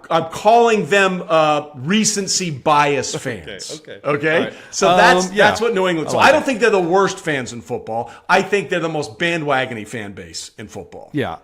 I'm calling them recency bias fans. Okay. Right. So that's what New England. So I don't think they're the worst fans in football. I think they're the most bandwagony fan base in football. Yeah.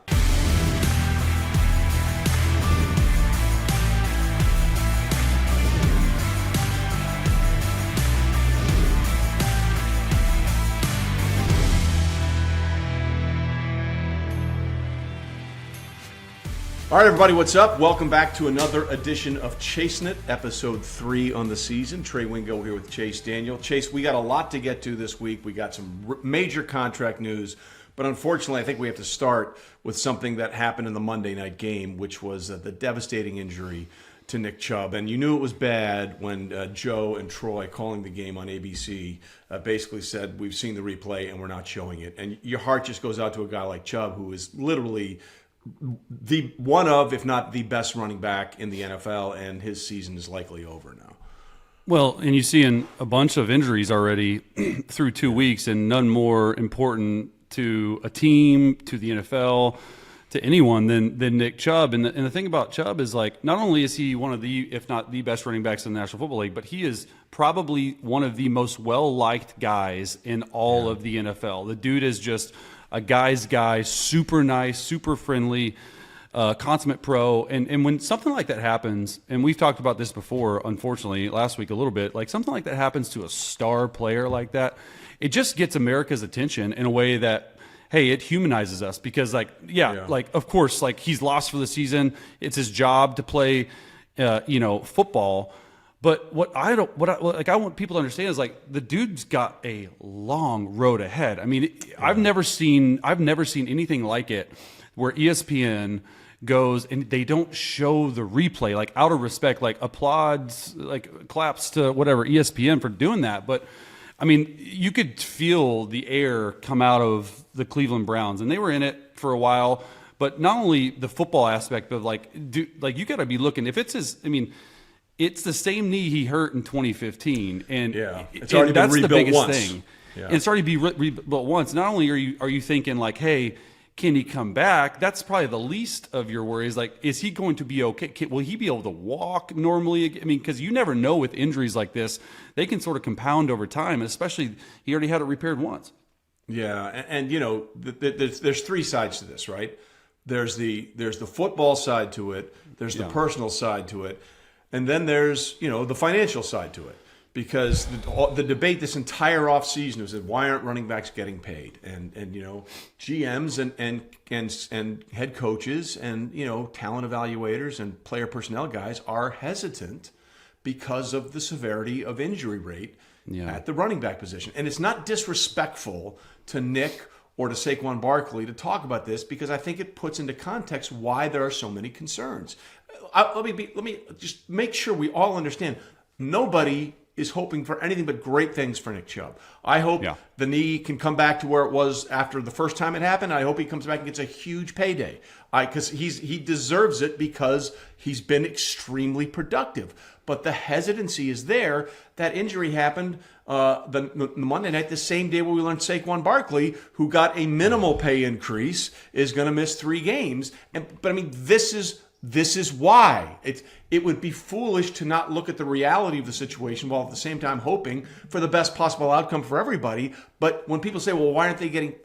All right, everybody, what's up? Welcome back to another edition of Chasin It, episode 3 on the season. Trey Wingo here with Chase Daniel. Chase, we got a lot to get to this week. We got some major contract news, but unfortunately, I think we have to start with something that happened in the Monday night game, which was the devastating injury to Nick Chubb. And you knew it was bad when Joe and Troy, calling the game on ABC, basically said, we've seen the replay and we're not showing it. And your heart just goes out to a guy like Chubb, who is literally the one of, if not the best running back in the NFL, and his season is likely over now. Well, and you see in a bunch of injuries already through 2 weeks, and none more important to a team, to the NFL, to anyone than Nick Chubb. And the thing about Chubb is, like, not only is he one of the, if not the best running backs in the National Football League, but he is probably one of the most well-liked guys in all of the NFL. The dude is just a guy's guy, super nice, super friendly, consummate pro. And when something like that happens, and we've talked about this before, unfortunately, last week a little bit, like something like that happens to a star player like that, it just gets America's attention in a way that, hey, it humanizes us because, like, like, of course, like, he's lost for the season. It's his job to play, football. But what I want people to understand is, like, the dude's got a long road ahead. I mean, I've never seen anything like it, where ESPN goes and they don't show the replay, like, out of respect, like, applauds, like, claps to whatever ESPN for doing that. But I mean, you could feel the air come out of the Cleveland Browns, and they were in it for a while. But not only the football aspect, but you got to be looking if it's his. I mean, it's the same knee he hurt in 2015, and it's already been rebuilt the biggest once. thing. Yeah. And it's already been rebuilt once. Not only are you thinking, like, hey, can he come back? That's probably the least of your worries. Like, is he going to be okay? Will he be able to walk normally? I mean, because you never know with injuries like this, they can sort of compound over time. Especially, he already had it repaired once. Yeah, and there's 3 sides to this, right? There's the football side to it. There's the personal side to it. And then there's, the financial side to it, because the debate this entire offseason was that why aren't running backs getting paid? And GMs and head coaches and, talent evaluators and player personnel guys are hesitant because of the severity of injury rate at the running back position. And it's not disrespectful to Nick or to Saquon Barkley to talk about this, because I think it puts into context why there are so many concerns. Let me just make sure we all understand. Nobody is hoping for anything but great things for Nick Chubb. I hope the knee can come back to where it was after the first time it happened. I hope he comes back and gets a huge payday, because he deserves it, because he's been extremely productive. But the hesitancy is there. That injury happened the Monday night, the same day where we learned Saquon Barkley, who got a minimal pay increase, is going to miss 3 games. But I mean, this is why it would be foolish to not look at the reality of the situation while at the same time hoping for the best possible outcome for everybody. But when people say, well, why aren't they getting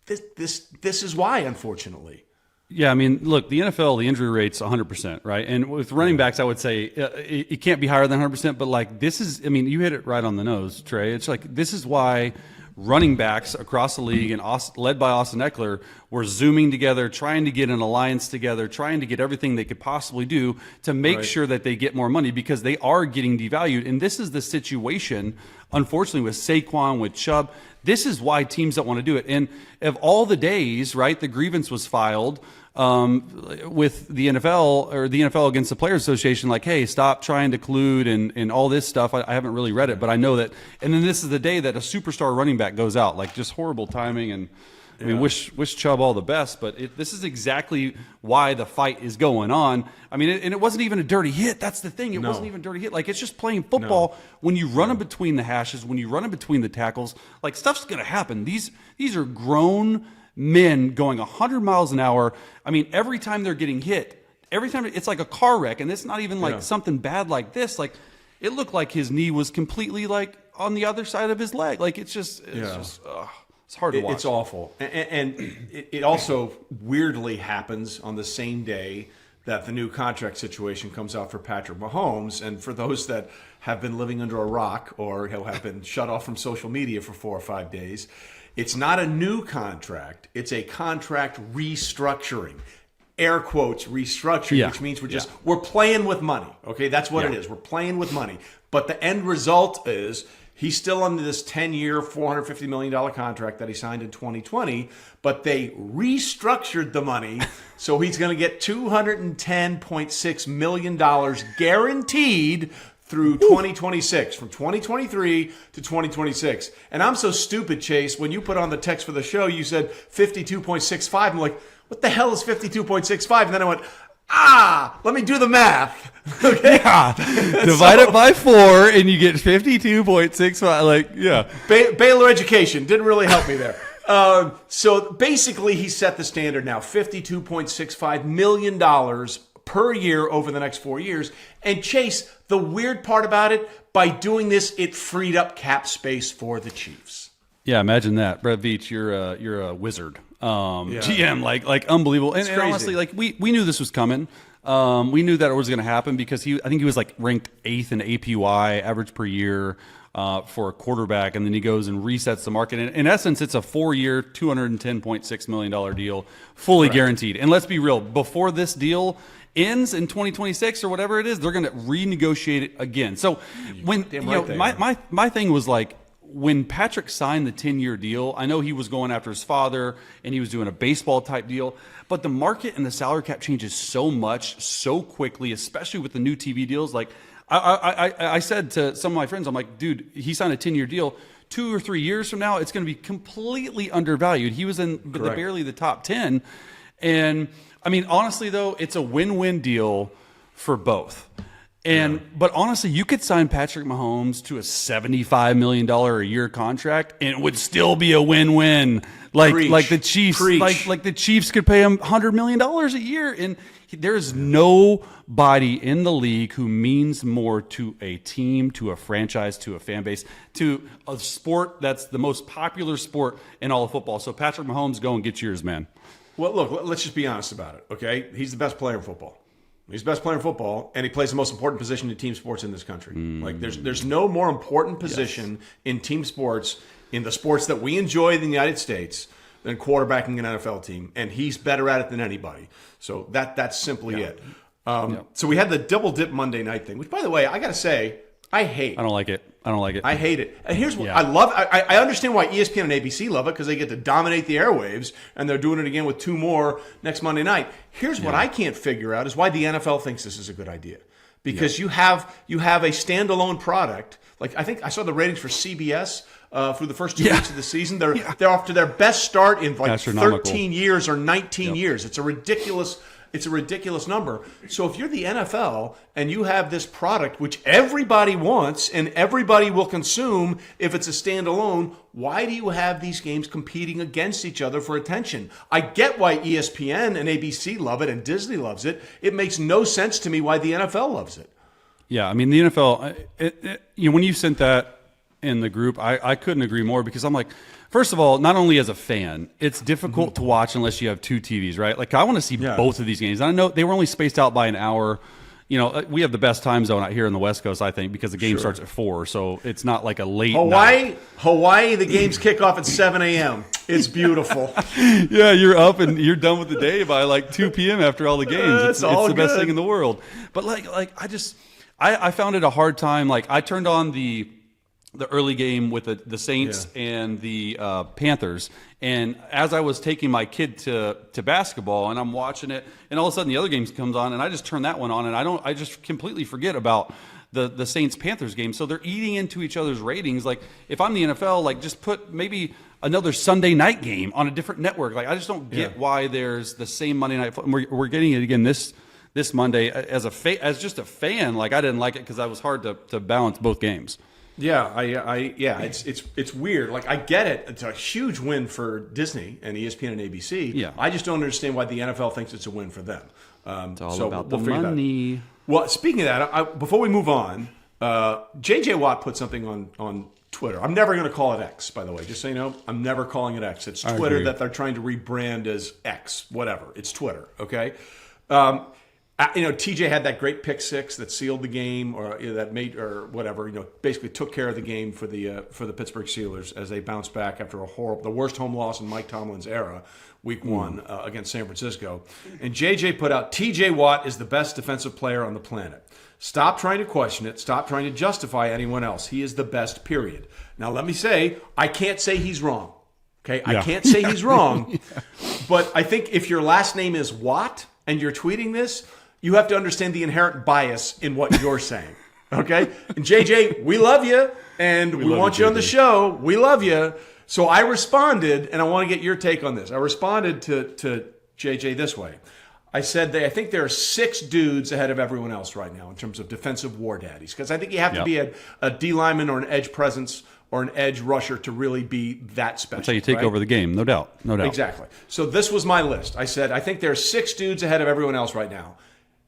this is why, unfortunately. Yeah, I mean, look, the NFL, the injury rate's 100%, right? And with running backs, I would say it can't be higher than 100%, but, like, this is, I mean, you hit it right on the nose, Trey. It's like, this is why running backs across the league, and led by Austin Eckler, were zooming together, trying to get an alliance together, trying to get everything they could possibly do to make sure that they get more money, because they are getting devalued. And this is the situation, unfortunately, with Saquon, with Chubb. This is why teams don't want to do it. And of all the days, right, the grievance was filed with the NFL, or the NFL against the Players Association, like, hey, stop trying to collude and all this stuff. I haven't really read it, but I know that. And then this is the day that a superstar running back goes out, like, just horrible timing. And I mean, wish Chubb all the best, but this is exactly why the fight is going on. I mean, and it wasn't even a dirty hit. That's the thing. It wasn't even a dirty hit. Like, it's just playing football. When you run in between the hashes, when you run in between the tackles, like, stuff's going to happen. These are grown men going 100 miles an hour. I mean, every time they're getting hit, every time it's like a car wreck, and it's not even like something bad like this. Like it looked like his knee was completely like on the other side of his leg. Like it's just it's hard to watch. It's awful, and it also weirdly happens on the same day that the new contract situation comes out for Patrick Mahomes. And for those that have been living under a rock or have been shut off from social media for 4 or 5 days, it's not a new contract. It's a contract restructuring. Air quotes restructuring, which means we're playing with money. Okay, that's what it is. We're playing with money. But the end result is he's still under this 10-year, $450 million contract that he signed in 2020, but they restructured the money, so he's going to get $210.6 million guaranteed through 2026, from 2023 to 2026. And I'm so stupid, Chase, when you put on the text for the show, you said 52.65. I'm like, what the hell is 52.65? And then I went, let me do the math. Okay. Yeah. Divide it by 4 and you get 52.65. Like, yeah. Baylor education didn't really help me there. So basically he set the standard now, $52.65 million per year over the next 4 years. And Chase, the weird part about it, by doing this, it freed up cap space for the Chiefs. Yeah, imagine that. Brett Veach, you're a wizard. GM, like unbelievable. And honestly, like we knew this was coming. We knew that it was going to happen because I think he was like ranked 8th in APY, average per year, for a quarterback. And then he goes and resets the market. And in essence, it's a 4-year, $210.6 million deal, fully guaranteed. And let's be real, before this deal ends in 2026 or whatever it is, they're going to renegotiate it again. So when my thing was like, when Patrick signed the 10-year deal, I know he was going after his father and he was doing a baseball type deal, but the market and the salary cap changes so much so quickly, especially with the new TV deals. Like I said to some of my friends, I'm like, dude, he signed a 10-year deal. 2 or 3 years from now, it's going to be completely undervalued. He was in barely the top 10. And I mean, honestly though, it's a win-win deal for both. But honestly, you could sign Patrick Mahomes to a $75 million a year contract, and it would still be a win-win. Like the Chiefs, like the Chiefs could pay him $100 million a year, and there is nobody in the league who means more to a team, to a franchise, to a fan base, to a sport that's the most popular sport in all of football. So Patrick Mahomes, go and get yours, man. Well, look, let's just be honest about it. Okay, he's the best player in football. He's the best player in football, and he plays the most important position in team sports in this country. Like, there's no more important position in team sports, in the sports that we enjoy in the United States, than quarterbacking an NFL team, and he's better at it than anybody. So that's simply it. So we had the double dip Monday night thing, which, by the way, I got to say, I hate. I don't like it. I hate it. And here's what I love. I understand why ESPN and ABC love it, because they get to dominate the airwaves, and they're doing it again with 2 more next Monday night. Here's what I can't figure out is why the NFL thinks this is a good idea. Because you have a standalone product. Like, I think I saw the ratings for CBS through the first 2 weeks of the season. They're off to their best start in like 13 years or 19 years. It's a ridiculous number. So if you're the NFL and you have this product which everybody wants and everybody will consume if it's a standalone, why do you have these games competing against each other for attention? I get why ESPN and ABC love it and Disney loves it. It makes no sense to me why the NFL loves it. Yeah, I mean, the NFL, when you sent that in the group, I couldn't agree more, because I'm like, first of all, not only as a fan, it's difficult to watch unless you have 2 TVs, right? Like, I want to see both of these games. And I know they were only spaced out by an hour. You know, we have the best time zone out here in the West Coast, I think, because the game starts at 4, so it's not like a late night. Hawaii, the games kick off at 7 a.m. It's beautiful. Yeah, you're up and you're done with the day by like 2 p.m. after all the games. It's the best thing in the world. But I found it a hard time. Like, I turned on the early game with the Saints and the Panthers, and as I was taking my kid to basketball, and I'm watching it, and all of a sudden the other game comes on, and I just turn that one on, and I just completely forget about the Saints Panthers game. So they're eating into each other's ratings. Like, if I'm the NFL, like, just put maybe another Sunday night game on a different network. Like, I just don't get why there's the same Monday night. We're getting it again this Monday as just a fan. Like, I didn't like it because I was hard to balance both games. Yeah, it's weird. Like, I get it. It's a huge win for Disney and ESPN and ABC. Yeah. I just don't understand why the NFL thinks it's a win for them. It's all so about we'll the figure that out. money. Well, speaking of that, before we move on, J.J. Watt put something on Twitter. I'm never going to call it X, by the way. Just so you know, I'm never calling it X. It's Twitter that they're trying to rebrand as X, whatever. It's Twitter, okay? TJ had that great pick six that sealed the game, or that made, or whatever. Basically took care of the game for the Pittsburgh Steelers as they bounced back after the worst home loss in Mike Tomlin's era, Week 1 against San Francisco. And JJ put out, TJ Watt is the best defensive player on the planet. Stop trying to question it. Stop trying to justify anyone else. He is the best. Period. Now let me say, I can't say he's wrong. Okay, I can't say he's wrong, but I think if your last name is Watt and you're tweeting this, you have to understand the inherent bias in what you're saying, okay? And JJ, we love you, and we want you on the show. We love you. So I responded, and I want to get your take on this. I responded to JJ this way. I said I think there are 6 dudes ahead of everyone else right now in terms of defensive war daddies, because I think you have to be a D lineman or an edge presence or an edge rusher to really be that special. That's how you take over the game, no doubt. Exactly. So this was my list. I said, I think there are 6 dudes ahead of everyone else right now.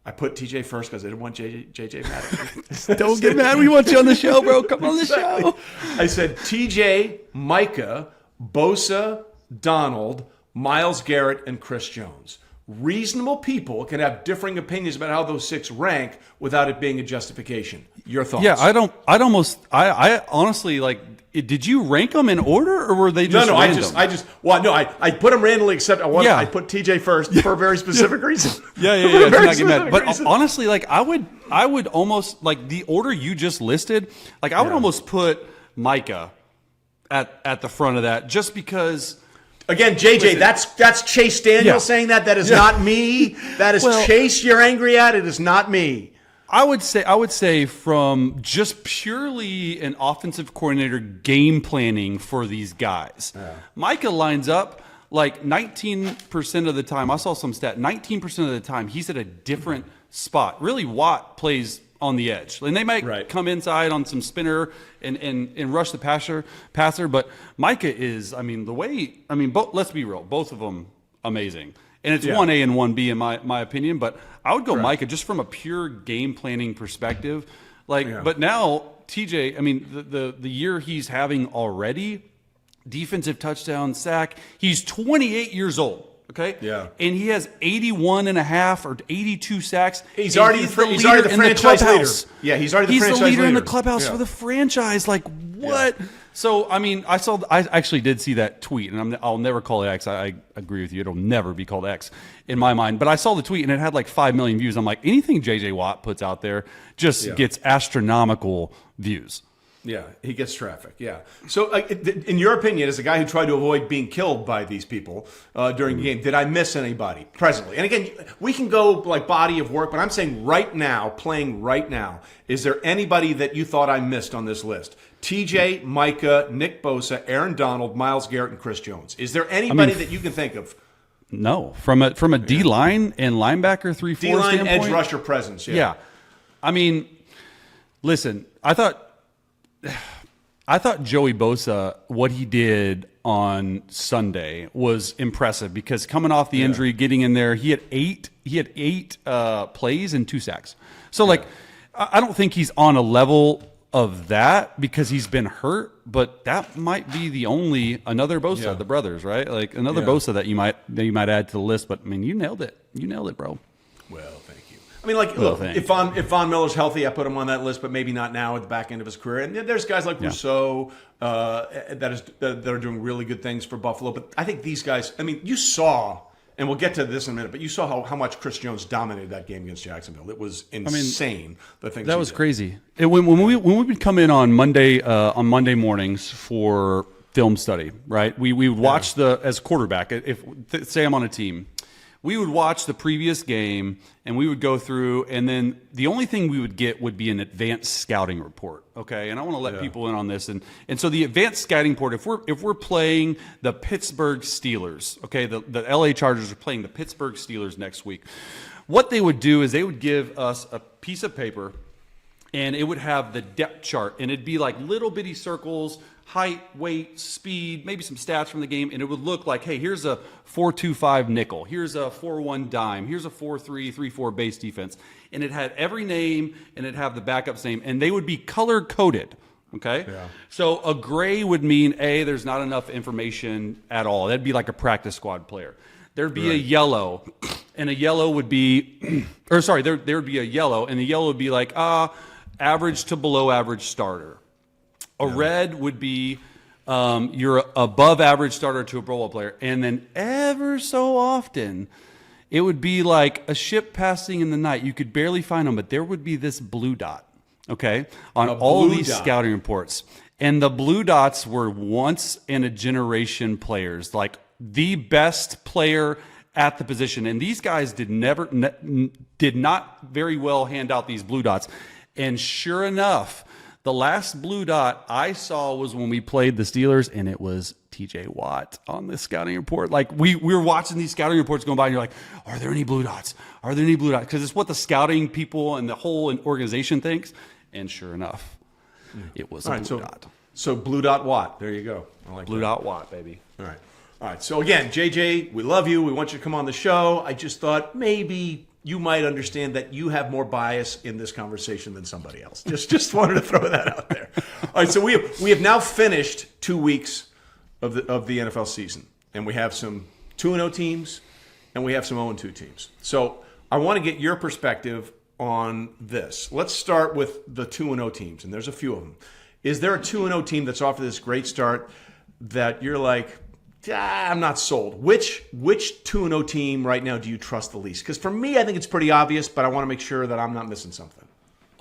I put TJ first because I didn't want JJ mad at me. Don't get mad. We want you on the show, bro. Come on the show. I said TJ, Micah, Bosa, Donald, Myles Garrett, and Chris Jones. Reasonable people can have differing opinions about how those 6 rank without it being a justification. Your thoughts? Yeah, I honestly, like, did you rank them in order, or were they just random? I put them randomly, except I put TJ first for a very specific reason. Yeah. Not get mad. But honestly, like, I would almost, like, the order you just listed, like, I would almost put Micah at the front of that, just because. Again, JJ, that's Chase Daniel saying that. That is not me. That is Chase you're angry at. It is not me. I would say from just purely an offensive coordinator game planning for these guys. Yeah. Micah lines up like 19% of the time. I saw some stat. 19% of the time he's at a different spot. Really, Watt plays on the edge, and they might come inside on some spinner and rush the passer. But Micah is, let's be real, both of them amazing. And it's 1A and 1B in my opinion, but I would go Micah just from a pure game planning perspective. But now TJ, the year he's having already, defensive touchdown, sack, he's 28 years old. Okay. Yeah. And he has 81 and a half or 82 sacks. He's already the franchise leader. Yeah, he's already the franchise leader. He's the leader in the clubhouse for the franchise. Like, what? Yeah. So, I actually did see that tweet, and I'll never call it X. I agree with you. It'll never be called X in my mind. But I saw the tweet, and it had like 5 million views. I'm like, anything J.J. Watt puts out there just gets astronomical views. Yeah, he gets traffic. Yeah. So, in your opinion, as a guy who tried to avoid being killed by these people during the game, did I miss anybody presently? And again, we can go like body of work, but I'm saying right now, playing right now, is there anybody that you thought I missed on this list? TJ, Micah, Nick Bosa, Aaron Donald, Myles Garrett, and Chris Jones. Is there anybody that you can think of? No, from a D line and linebacker 3-4 D-line standpoint, edge rusher presence. Yeah. Listen, I thought Joey Bosa, what he did on Sunday was impressive because coming off the injury, getting in there, he had eight plays and 2 sacks. So I don't think he's on a level of that because he's been hurt, but that might be another Bosa, the brothers, right? Like another Bosa that you might add to the list. But you nailed it. You nailed it, bro. Well, thank you. Look, if Von Miller's healthy, I put him on that list, but maybe not now at the back end of his career. And there's guys like Rousseau that are doing really good things for Buffalo. But I think these guys, you saw, and we'll get to this in a minute, but you saw how much Chris Jones dominated that game against Jacksonville. It was insane. That was crazy. When we would come in on Monday mornings for film study, right? We would watch as quarterback. Say I'm on a team. We would watch the previous game, and we would go through, and then the only thing we would get would be an advanced scouting report, okay? And I want to let people in on this. And so the advanced scouting report, if we're playing the Pittsburgh Steelers, okay, the LA Chargers are playing the Pittsburgh Steelers next week, what they would do is they would give us a piece of paper, and it would have the depth chart, and it'd be like little bitty circles, height, weight, speed, maybe some stats from the game, and it would look like, hey, here's a 4-2-5 nickel, here's a 4-1 dime, here's a 4-3-3-4 base defense, and it had every name, and it'd have the backup's name, and they would be color coded. Okay? Yeah. So a gray would mean, A, there's not enough information at all. That'd be like a practice squad player. There'd be a yellow, and a yellow would be, there would be a yellow, and the yellow would be like, average to below average starter. A red would be you're above average starter to a Pro Bowl player. And then ever so often, it would be like a ship passing in the night. You could barely find them, but there would be this blue dot. Okay, on all these scouting reports. And the blue dots were once in a generation players, like the best player at the position. And these guys did not very well hand out these blue dots. And sure enough, the last blue dot I saw was when we played the Steelers, and it was TJ Watt on the scouting report. Like we were watching these scouting reports going by, and you're like, are there any blue dots? Are there any blue dots? Because it's what the scouting people and the whole organization thinks. And sure enough, it was a blue dot. So blue dot Watt. There you go. I like blue dot Watt, baby. All right. So again, JJ, we love you. We want you to come on the show. I just thought maybe you might understand that you have more bias in this conversation than somebody else. Just wanted to throw that out there. All right. So we have now finished 2 weeks of the NFL season, and we have some 2-0 teams, and we have some 0-2 teams. So I want to get your perspective on this. Let's start with the 2-0 teams, and there's a few of them. Is there a 2-0 team that's off to this great start that you're like, I'm not sold? Which 2-0 team right now do you trust the least? Because for me, I think it's pretty obvious, but I want to make sure that I'm not missing something.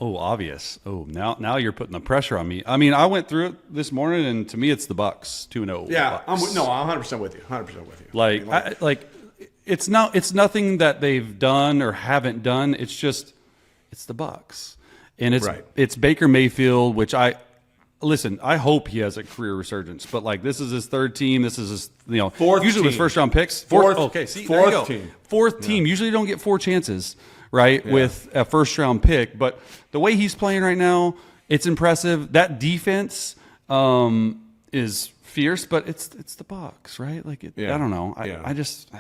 Oh, obvious. Oh, now you're putting the pressure on me. I mean, I went through it this morning, and to me, it's the Bucs 2-0. Yeah, Bucs. I'm 100% with you. 100% with you. It's nothing that they've done or haven't done. It's the Bucs, and it's Baker Mayfield, which I hope he has a career resurgence, but like this is his third team. This is his fourth. Usually with first round picks. Fourth. Okay, see, fourth there you go. Team. Fourth team. Usually don't get 4 chances, right? Yeah. With a first round pick, but the way he's playing right now, it's impressive. That defense is fierce, but it's the Bucs, right? Like I don't know. I just.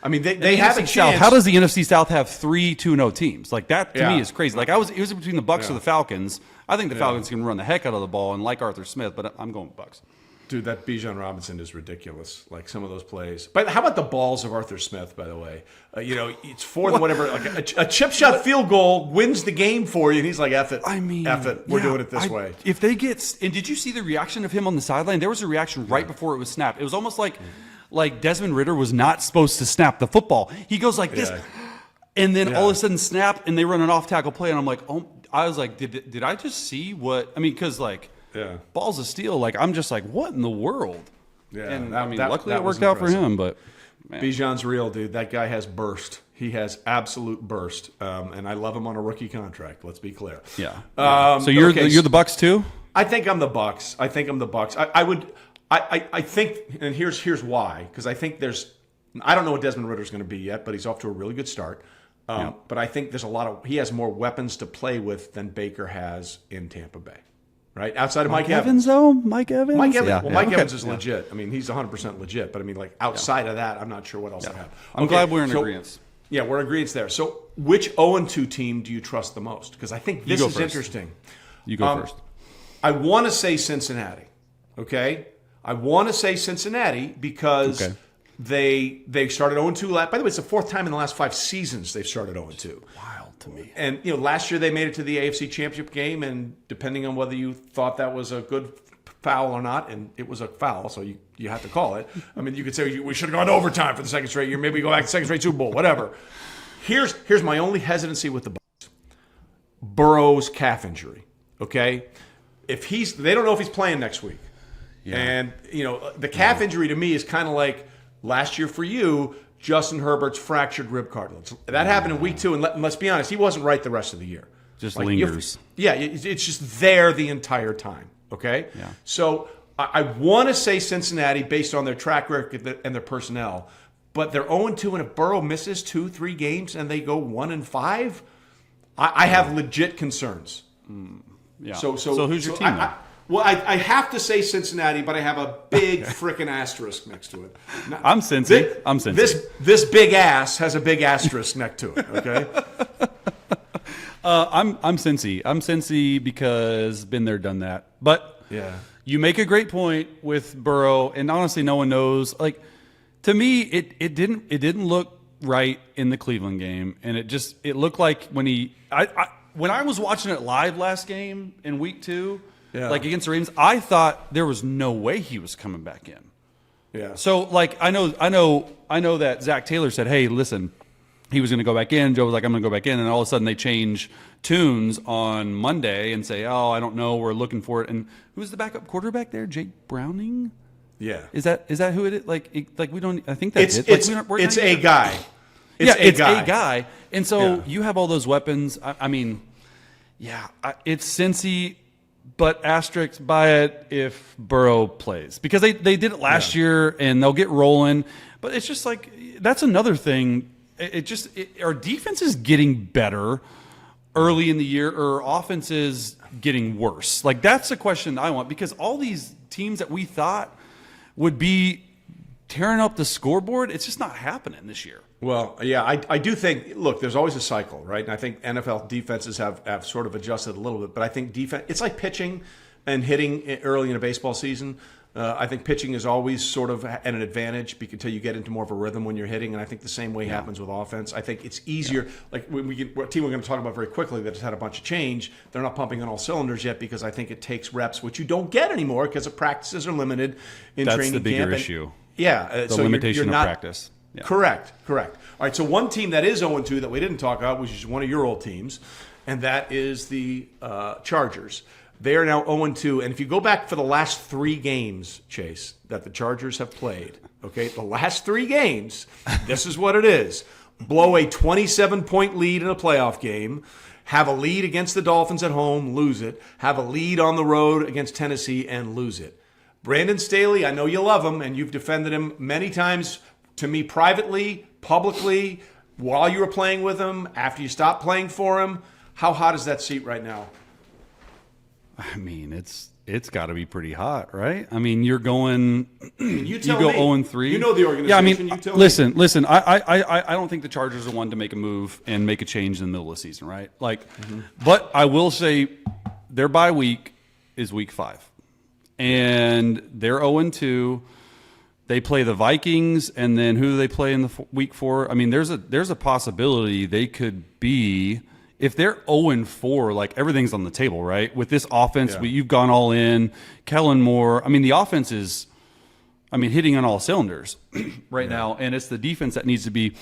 I mean, they have a chance. South, how does the NFC South have 3 2-0 teams? Like that to me is crazy. Like it was between the Bucs or the Falcons. I think the Falcons can run the heck out of the ball and like Arthur Smith, but I'm going Bucs. Dude, that Bijan Robinson is ridiculous. Like some of those plays. But how about the balls of Arthur Smith? By the way, it's fourth whatever. Like a chip shot field goal wins the game for you, and he's like, "F it." I mean, F it. We're doing it this way. If they get, and did you see the reaction of him on the sideline? There was a reaction right before it was snapped. It was almost like Desmond Ridder was not supposed to snap the football. He goes like this, and then all of a sudden snap, and they run an off-tackle play, and I'm like, oh, I was like, did I just see what? I mean, because balls of steel. Like I'm just like, what in the world? Yeah, and luckily it worked out for him. But man. Bijan's real, dude. That guy has burst. He has absolute burst, and I love him on a rookie contract. Let's be clear. Yeah. So you're the Bucs too? I think I'm the Bucs. I think, and here's why, because I think I don't know what Desmond Ridder's going to be yet, but he's off to a really good start. But I think there's he has more weapons to play with than Baker has in Tampa Bay, right? Outside of Mike Evans. Mike Evans? Mike Evans is legit. I mean, he's 100% legit, but I mean, like outside of that, I'm not sure what else I have. I'm glad we're in agreement. Yeah, we're in agreement there. So which 0-2 team do you trust the most? Because I think this is interesting. You go first. I want to say Cincinnati, okay? I want to say Cincinnati because they started 0-2. By the way, it's the 4th time in the last 5 seasons they've started 0-2. Wild to me. And last year they made it to the AFC Championship game, and depending on whether you thought that was a good foul or not, and it was a foul, so you have to call it. I mean, you could say we should have gone to overtime for the second straight year. Maybe we go back to second straight Super Bowl, whatever. Here's my only hesitancy with the Bucs. Burrow's calf injury. Okay, they don't know if he's playing next week. Yeah. And, the calf injury to me is kind of like last year for you, Justin Herbert's fractured rib cartilage. That happened in week 2, and let's be honest, he wasn't right the rest of the year. Just lingers. It's just there the entire time, okay? Yeah. So I want to say Cincinnati based on their track record and their personnel, but they're 0-2, and if Burrow misses 2-3 games and they go 1-5, I have legit concerns. Yeah. So who's your team then? I have to say Cincinnati, but I have a big freaking asterisk next to it. Now, I'm Cincy. This big ass has a big asterisk next to it. Okay. I'm Cincy. I'm Cincy because been there, done that. But you make a great point with Burrow, and honestly, no one knows. Like, to me, it didn't look right in the Cleveland game, and it looked like when I was watching it live last game in week 2. Yeah. Like against the Ravens, I thought there was no way he was coming back in. Yeah. So like I know that Zach Taylor said, "Hey, listen," he was going to go back in. Joe was like, "I'm going to go back in," and all of a sudden they change tunes on Monday and say, "Oh, I don't know, we're looking for it." And who's the backup quarterback there? Jake Browning. Yeah. Is that who it is? Like we don't. I think that's it. It's a guy. It's a guy. And so you have all those weapons. I mean, it's Cincy. But asterisk by it if Burrow plays. Because they did it last year, and they'll get rolling. But it's just like, that's another thing. Our defense is getting better early in the year, or our offense is getting worse. Like, that's the question I want. Because all these teams that we thought would be tearing up the scoreboard, it's just not happening this year. Well, yeah, I do think, look, there's always a cycle, right? And I think NFL defenses have sort of adjusted a little bit. But I think defense, it's like pitching and hitting early in a baseball season. I think pitching is always sort of at an advantage until you get into more of a rhythm when you're hitting. And I think the same way happens with offense. I think it's easier. Like when a team we're going to talk about very quickly that has had a bunch of change, they're not pumping on all cylinders yet because I think it takes reps, which you don't get anymore because the practices are limited in training camp. That's the bigger issue. Yeah. The limitation of practice. Yeah. Correct. All right, so one team that is 0-2 that we didn't talk about, which is one of your old teams, and that is the Chargers. They are now 0-2, and if you go back for the last 3 games, Chase, that the Chargers have played, okay, the last 3 games, this is what it is. Blow a 27-point lead in a playoff game, have a lead against the Dolphins at home, lose it, have a lead on the road against Tennessee, and lose it. Brandon Staley, I know you love him, and you've defended him many times to me privately, publicly, while you were playing with him, after you stopped playing for him. How hot is that seat right now? I mean, it's got to be pretty hot, right? I mean, you're going. You go 0-3. You know the organization. Yeah, I mean, listen. I don't think the Chargers are one to make a move and make a change in the middle of the season, right? Like, but I will say, their bye week is week 5, and they're 0-2. They play the Vikings, and then who do they play in the week 4? I mean, there's a possibility they could be, if they're 0-4, like everything's on the table, right? With this offense, you've gone all in. Kellen Moore. I mean, the offense is, hitting on all cylinders right now, and it's the defense that needs to be,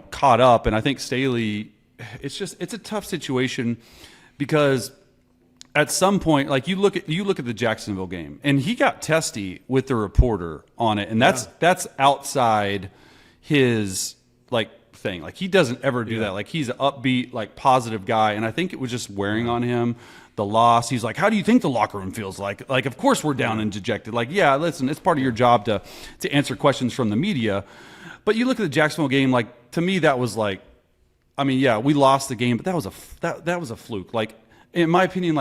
caught up. And I think Staley, it's a tough situation because at some point, like you look at the Jacksonville game, and he got testy with the reporter on it, and that's outside his thing. Like, he doesn't ever do that. Like, he's an upbeat, positive guy, and I think it was just wearing on him. The loss. He's like, how do you think the locker room feels like? Like, of course we're down and dejected. Like, yeah, listen, it's part of your job to answer questions from the media. But you look at the Jacksonville game, like, to me that was like, we lost the game, but that was a fluke. Like, in my opinion,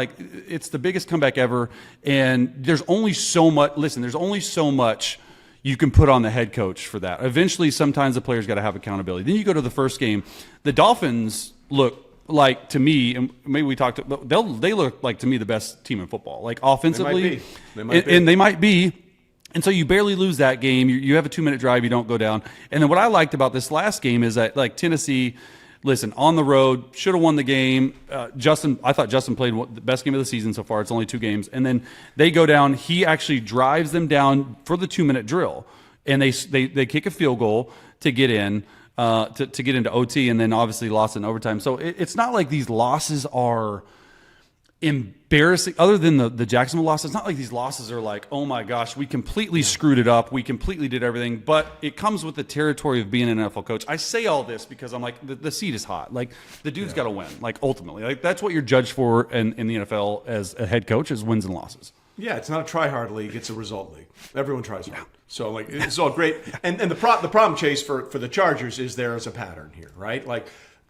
it's the biggest comeback ever, and there's only so much you can put on the head coach for that. Eventually, sometimes the players got to have accountability. Then you go to the first game. The Dolphins look like, to me, and maybe we talked, but they look like, to me, the best team in football. Like, offensively, they might be. And so you barely lose that game. You have a 2-minute drive. You don't go down. And then what I liked about this last game is that, Tennessee, listen, on the road, should have won the game. I thought Justin played the best game of the season so far. It's only 2 games. And then they go down. He actually drives them down for the 2-minute drill. And they kick a field goal to get in, to get into OT, and then obviously lost in overtime. So it's not like these losses are embarrassing. Other than the Jacksonville loss, it's not like these losses are like, oh my gosh, we completely screwed it up. We completely did everything. But it comes with the territory of being an NFL coach. I say all this because I'm like, the seat is hot. Like, the dude's got to win. Like, ultimately, like, that's what you're judged for in the NFL as a head coach, is wins and losses. Yeah, it's not a try-hard league; it's a result league. Everyone tries hard, so it's all great. And the problem, Chase, for the Chargers is there is a pattern here, right? Like,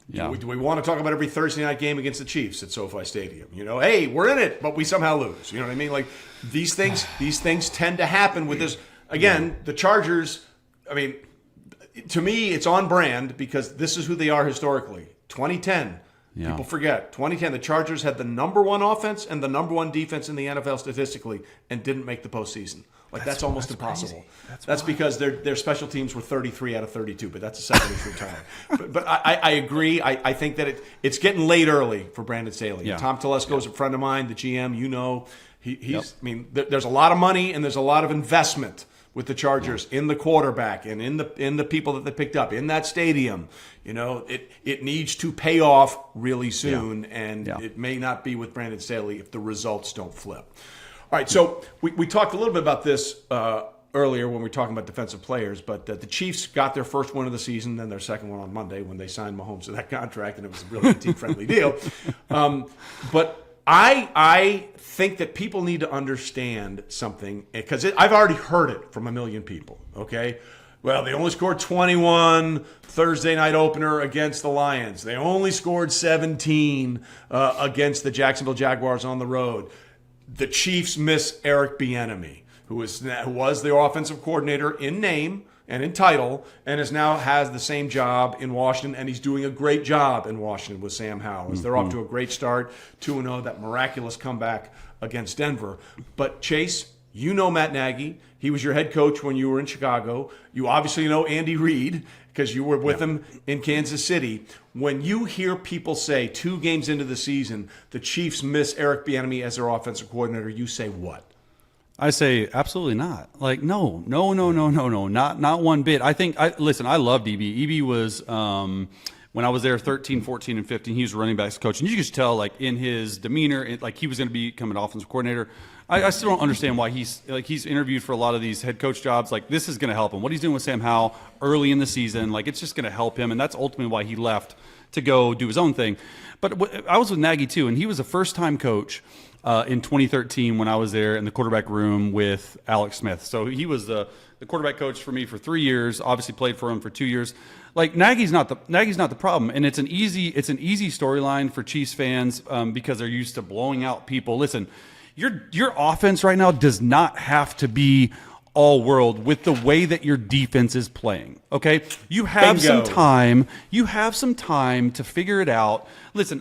Yeah. Do we want to talk about every Thursday night game against the Chiefs at SoFi Stadium? Hey, we're in it, but we somehow lose. You know what I mean? Like these things tend to happen with this. Again, the Chargers, I mean, to me, it's on brand because this is who they are historically. 2010, people forget. 2010, the Chargers had the number one offense and the number one defense in the NFL statistically and didn't make the postseason. That's almost impossible. That's because their special teams were 33 out of 32, but that's a second issue time. But I agree. I think that it's getting late early for Brandon Staley. Yeah. Tom Telesco is a friend of mine, the GM. He's. I mean, there's a lot of money and there's a lot of investment with the Chargers in the quarterback and in the people that they picked up in that stadium. It needs to pay off really soon, and it may not be with Brandon Staley if the results don't flip. All right, so we talked a little bit about this earlier when we were talking about defensive players, but the Chiefs got their first win of the season, then their second one on Monday when they signed Mahomes to that contract, and it was a really team-friendly deal. But I think that people need to understand something, because I've already heard it from a million people, okay? Well, they only scored 21 Thursday night opener against the Lions. They only scored 17 against the Jacksonville Jaguars on the road. The Chiefs miss Eric Bienemy, who was their offensive coordinator in name and in title, and now has the same job in Washington, and he's doing a great job in Washington with Sam Howell. They're off to a great start, 2-0, that miraculous comeback against Denver. But Chase, Matt Nagy. He was your head coach when you were in Chicago. You obviously know Andy Reid because you were with him in Kansas City. When you hear people say 2 games into the season, the Chiefs miss Eric Bienemy as their offensive coordinator, you say what? I say absolutely not. Like no, not one bit. Listen, I loved EB. EB was when I was there 13, 14, and 15, he was running backs coach, and you could just tell like in his demeanor, like he was going to become an offensive coordinator. I still don't understand why he's interviewed for a lot of these head coach jobs. Like this is going to help him. What he's doing with Sam Howell early in the season, like it's just going to help him, and that's ultimately why he left to go do his own thing. But I was with Nagy too, and he was a first-time coach in 2013 when I was there in the quarterback room with Alex Smith. So he was the quarterback coach for me for 3 years. Obviously played for him for 2 years. Like Nagy's not the problem, and it's an easy storyline for Chiefs fans because they're used to blowing out people. Listen. Your offense right now does not have to be all world with the way that your defense is playing. Okay? You have some time. You have some time to figure it out. Listen,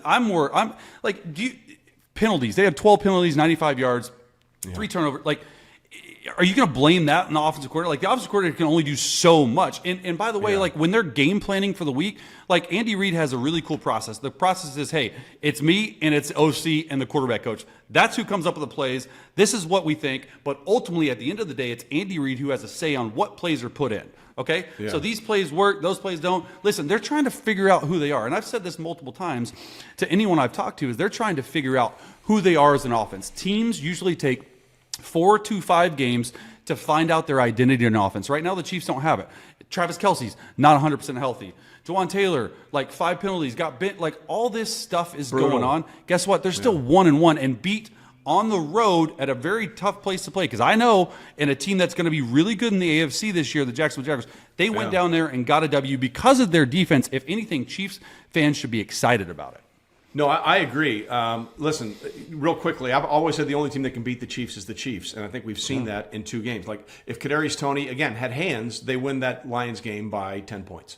penalties. They had 12 penalties, 95 yards, 3 turnovers. Like, are you going to blame that on the offensive coordinator? Like, the offensive coordinator can only do so much. And by the way, like when they're game planning for the week, like Andy Reid has a really cool process. The process is, hey, it's me and it's OC and the quarterback coach. That's who comes up with the plays. This is what we think. But ultimately, at the end of the day, it's Andy Reid who has a say on what plays are put in. Okay? Yeah. So these plays work, those plays don't. Listen, they're trying to figure out who they are. And I've said this multiple times to anyone I've talked to, is they're trying to figure out who they are as an offense. Teams usually take 4 to 5 games to find out their identity in offense. Right now, the Chiefs don't have it. Travis Kelce's not 100% healthy. Jawan Taylor, like 5 penalties, got bit. Like all this stuff is going on. Guess what? They're still 1-1 and beat on the road at a very tough place to play. Because I know in a team that's going to be really good in the AFC this year, the Jacksonville Jaguars, they went down there and got a W because of their defense. If anything, Chiefs fans should be excited about it. No, I agree. Listen, real quickly, I've always said the only team that can beat the Chiefs is the Chiefs, and I think we've seen that in 2 games. Like, if Kadarius Toney, again, had hands, they win that Lions game by 10 points.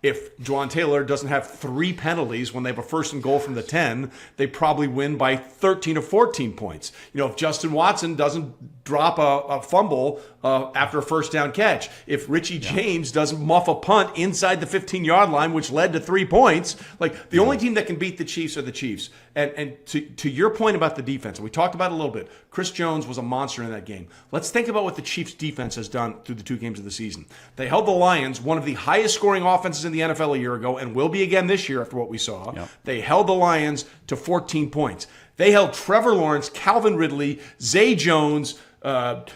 If Jawan Taylor doesn't have 3 penalties when they have a 1st and goal from the 10, they probably win by 13 or 14 points. If Justin Watson doesn't drop a fumble after a 1st down catch, if Richie James doesn't muff a punt inside the 15-yard line, which led to 3 points, like the only team that can beat the Chiefs are the Chiefs. And to your point about the defense, and we talked about it a little bit, Chris Jones was a monster in that game. Let's think about what the Chiefs defense has done through the 2 games of the season. They held the Lions, one of the highest scoring offenses in the NFL a year ago, and will be again this year after what we saw. Yep. They held the Lions to 14 points. They held Trevor Lawrence, Calvin Ridley, Zay Jones,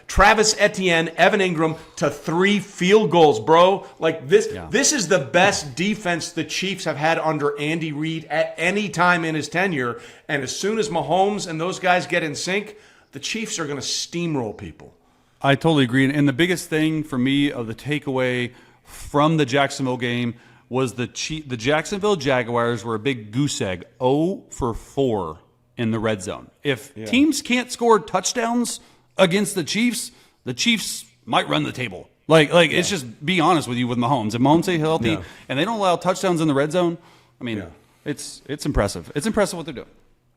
Travis Etienne, Evan Ingram to 3 field goals, bro. Like this, This is the best defense the Chiefs have had under Andy Reid at any time in his tenure. And as soon as Mahomes and those guys get in sync, the Chiefs are going to steamroll people. I totally agree. And the biggest thing for me of the takeaway from the Jacksonville game was the Jacksonville Jaguars were a big goose egg, 0 for 4 in the red zone. If teams can't score touchdowns against the Chiefs might run the table. It's just, be honest with you, with Mahomes. If Mahomes stay healthy and they don't allow touchdowns in the red zone, I mean, it's impressive. It's impressive what they're doing.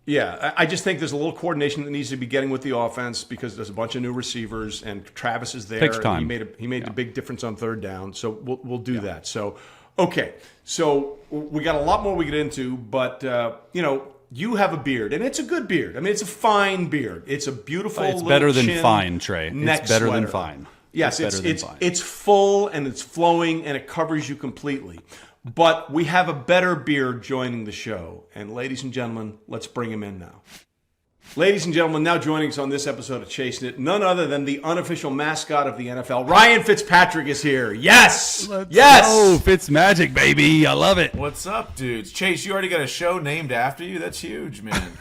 Yeah, I just think there's a little coordination that needs to be getting with the offense because there's a bunch of new receivers and Travis is there. Takes time. He made a big difference on third down, so we'll do that. So, okay, so we got a lot more we get into, but you have a beard, and it's a good beard. I mean, it's a fine beard. It's a beautiful. It's better than chin, fine, Trey. It's better sweater. than fine. Yes, it's full and it's flowing and it covers you completely. But we have a better beard joining the show. And ladies and gentlemen, let's bring him in now. Ladies and gentlemen, now joining us on this episode of Chasin It, none other than the unofficial mascot of the NFL, Ryan Fitzpatrick is here. Yes! Oh, Fitzmagic, baby. I love it. What's up, dudes? Chase, you already got a show named after you? That's huge, man.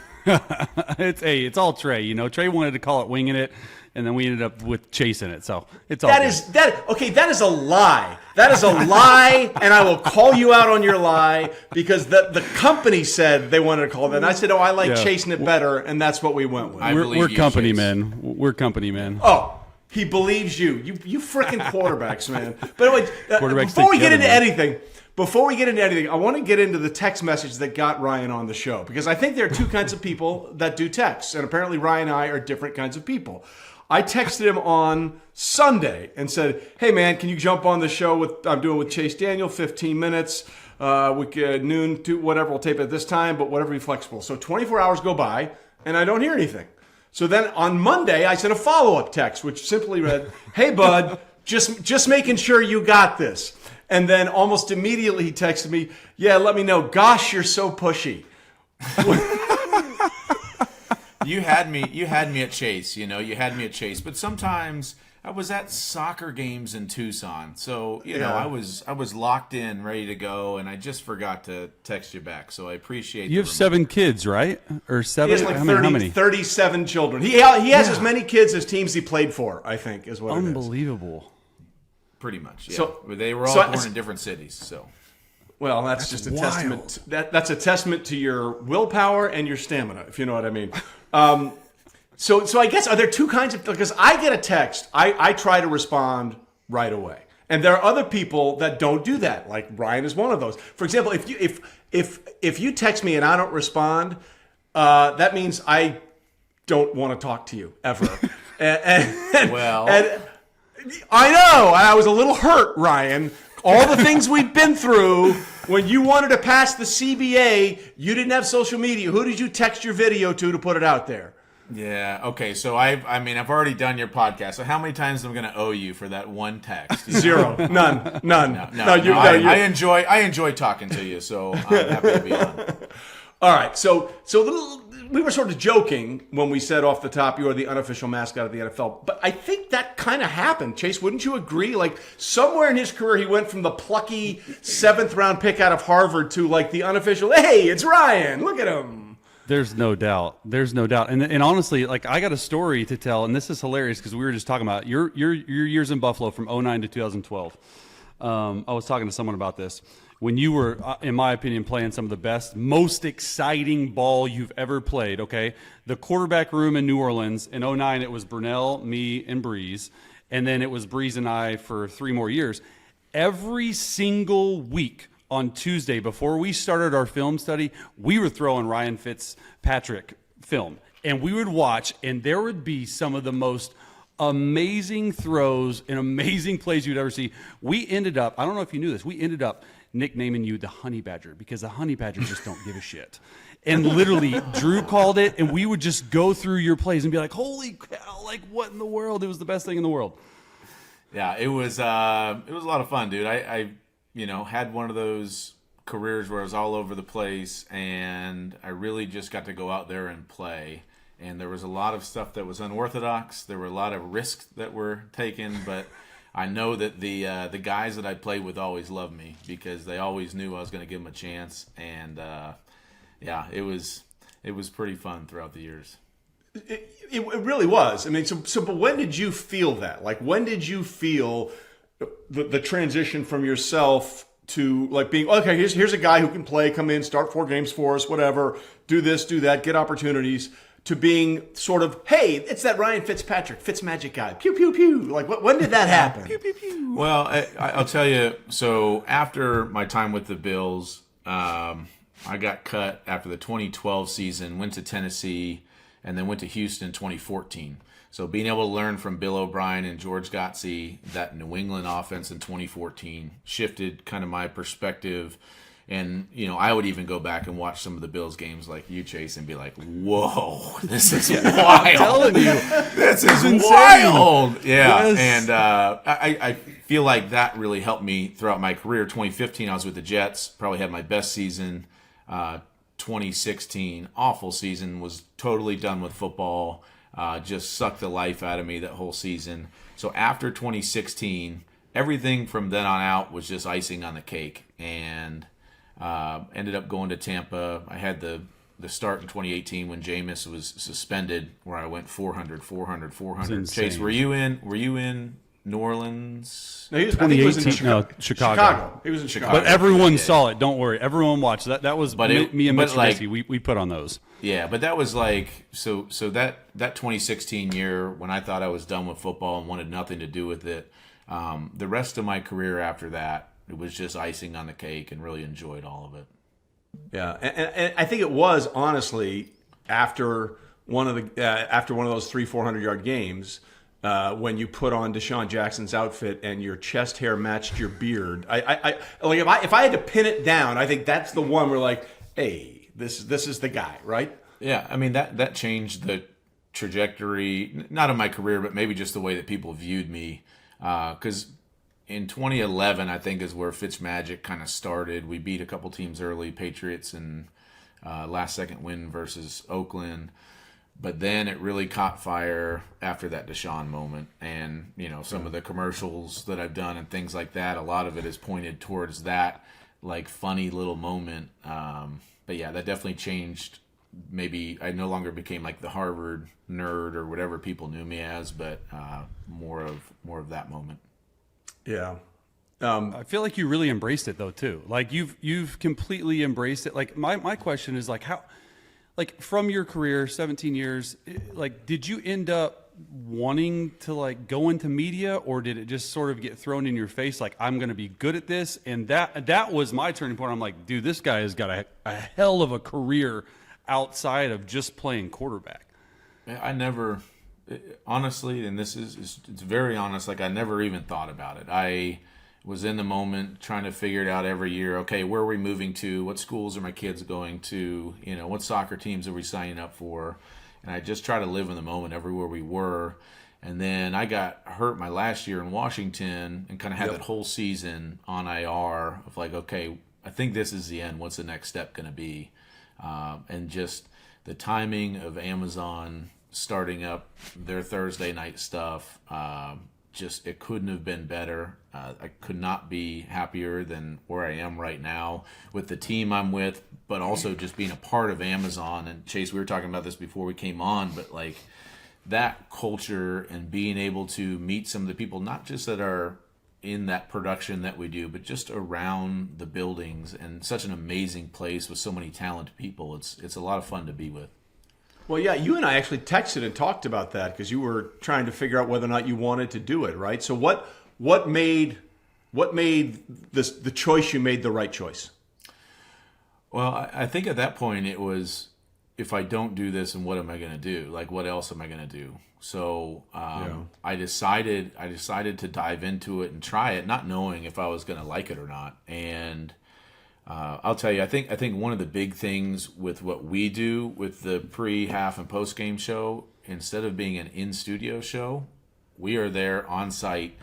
It's all Trey. Trey wanted to call it Winging It, and then we ended up with Chasin It. So it's all that is a lie. That is a lie, and I will call you out on your lie because the company said they wanted to call it that. And I said, I like Chasin It better, and that's what we went with. We're company, man. We're company, man. Oh, he believes you. You freaking quarterbacks, man. But anyway, Quarterbacks before we get together, into anything, I want to get into the text message that got Ryan on the show because I think there are two kinds of people that do texts, and apparently Ryan and I are different kinds of people. I texted him on Sunday and said, "Hey man, can you jump on the show I'm doing with Chase Daniel, 15 minutes, we could noon to whatever, we'll tape it at this time, but whatever, be flexible." So 24 hours go by and I don't hear anything. So then on Monday I sent a follow-up text which simply read, "Hey bud, just making sure you got this." And then almost immediately he texted me, "Yeah, let me know. Gosh, you're so pushy." You had me at Chase, you had me at Chase. But sometimes I was at soccer games in Tucson. So, I was locked in, ready to go, and I just forgot to text you back. So I appreciate You have 7 kids, right? Or 7? He has like how 30, many? 37 children. He has as many kids as teams he played for, I think, is what it is. Unbelievable. Pretty much, yeah. So, they were all born in different cities, so. Well, that's just a wild. testament. That's a testament to your willpower and your stamina, if you know what I mean. So I guess, are there two kinds of, because I get a text, I try to respond right away. And there are other people that don't do that. Like Ryan is one of those. For example, if you text me and I don't respond, that means I don't want to talk to you ever. and I know. I was a little hurt, Ryan. All the things we've been through. When you wanted to pass the CBA, you didn't have social media. Who did you text your video to put it out there? Yeah. Okay. So I've already done your podcast. So how many times am I going to owe you for that one text? Zero. None. I enjoy talking to you. So I'm happy to be on. All right. So we were sort of joking when we said off the top you are the unofficial mascot of the NFL. But I think that kind of happened. Chase, wouldn't you agree? Like somewhere in his career, he went from the plucky 7th round pick out of Harvard to like the unofficial, "Hey, it's Ryan. Look at him." There's no doubt. And honestly, like I got a story to tell, and this is hilarious because we were just talking about your years in Buffalo from 2009 to 2012. I was talking to someone about this. When you were, in my opinion, playing some of the best, most exciting ball you've ever played, okay? The quarterback room in New Orleans, in 2009, it was Brunell, me, and Breeze. And then it was Breeze and I for 3 more years. Every single week on Tuesday, before we started our film study, we were throwing Ryan Fitzpatrick film. And we would watch, and there would be some of the most amazing throws and amazing plays you'd ever see. We ended up, I don't know if you knew this, we ended up nicknaming you the Honey Badger because the Honey Badger just don't give a shit. And literally, Drew called it, and we would just go through your plays and be like, "Holy cow! Like what in the world?" It was the best thing in the world. Yeah, it was a lot of fun, dude. I had one of those careers where I was all over the place, and I really just got to go out there and play. And there was a lot of stuff that was unorthodox. There were a lot of risks that were taken, but I know that the guys that I played with always loved me because they always knew I was going to give them a chance. And it was pretty fun throughout the years. It really was. I mean, but when did you feel that? Like, when did you feel the transition from yourself to like being, okay, here's a guy who can play, come in, start 4 games for us, whatever, do this, do that, get opportunities, to being sort of, hey, it's that Ryan Fitzpatrick, Fitzmagic guy, pew, pew, pew. Like, when did that happen? Pew, pew, pew. Well, I'll tell you, so after my time with the Bills, I got cut after the 2012 season, went to Tennessee, and then went to Houston in 2014. So being able to learn from Bill O'Brien and George Gotsey, that New England offense in 2014 shifted kind of my perspective. And, I would even go back and watch some of the Bills games like you, Chase, and be like, whoa, this is wild. I'm telling you. This is insane. wild. Yeah. Yes. And I feel like that really helped me throughout my career. 2015, I was with the Jets, probably had my best season. 2016, awful season, was totally done with football. Just sucked the life out of me that whole season. So after 2016, everything from then on out was just icing on the cake. And ended up going to Tampa. I had the start in 2018 when Jameis was suspended, where I went 400. Chase, were you in New Orleans? No, I think he was in 2018, no, Chicago. He was in Chicago. But everyone saw it. Don't worry. Everyone watched. That was me and Mitch like, Trubisky. We put on those. Yeah, but that was like so that 2016 year when I thought I was done with football and wanted nothing to do with it. The rest of my career after that, it was just icing on the cake, and really enjoyed all of it. Yeah, and I think it was honestly after one of those 300-400 yard games. When you put on Desean Jackson's outfit and your chest hair matched your beard, I like if I had to pin it down, I think that's the one where like, hey, this is the guy, right? Yeah, I mean that changed the trajectory, not of my career, but maybe just the way that people viewed me. Because in 2011, I think is where Fitzmagic kind of started. We beat a couple teams early, Patriots, and last second win versus Oakland. But then it really caught fire after that Desean moment. And, some of the commercials that I've done and things like that, a lot of it is pointed towards that, like, funny little moment. But, yeah, that definitely changed. Maybe I no longer became, like, the Harvard nerd or whatever people knew me as, but more of that moment. Yeah. I feel like you really embraced it, though, too. Like, you've completely embraced it. Like, my question is, like, how – like from your career, 17 years, like did you end up wanting to like go into media, or did it just sort of get thrown in your face like I'm going to be good at this? And that was my turning point. I'm like, dude, this guy has got a hell of a career outside of just playing quarterback. I never, honestly, and this is it's very honest, like I never even thought about it. I was in the moment trying to figure it out every year. Okay, where are we moving to? What schools are my kids going to? What soccer teams are we signing up for? And I just try to live in the moment everywhere we were. And then I got hurt my last year in Washington and kind of had that whole season on IR of like, okay, I think this is the end. What's the next step going to be? And just the timing of Amazon starting up their Thursday night stuff, just it couldn't have been better. I could not be happier than where I am right now with the team I'm with, but also just being a part of Amazon. And Chase, we were talking about this before we came on, but like that culture and being able to meet some of the people, not just that are in that production that we do, but just around the buildings, and such an amazing place with so many talented people. It's a lot of fun to be with. Well, yeah, you and I actually texted and talked about that because you were trying to figure out whether or not you wanted to do it, right? So what made this the choice you made the right choice? Well, I think at that point it was, if I don't do this, and what am I going to do? Like, what else am I going to do? So I decided to dive into it and try it, not knowing if I was going to like it or not. And I'll tell you, I think one of the big things with what we do with the pre, half, and post game show, instead of being an in studio show, we are there on site.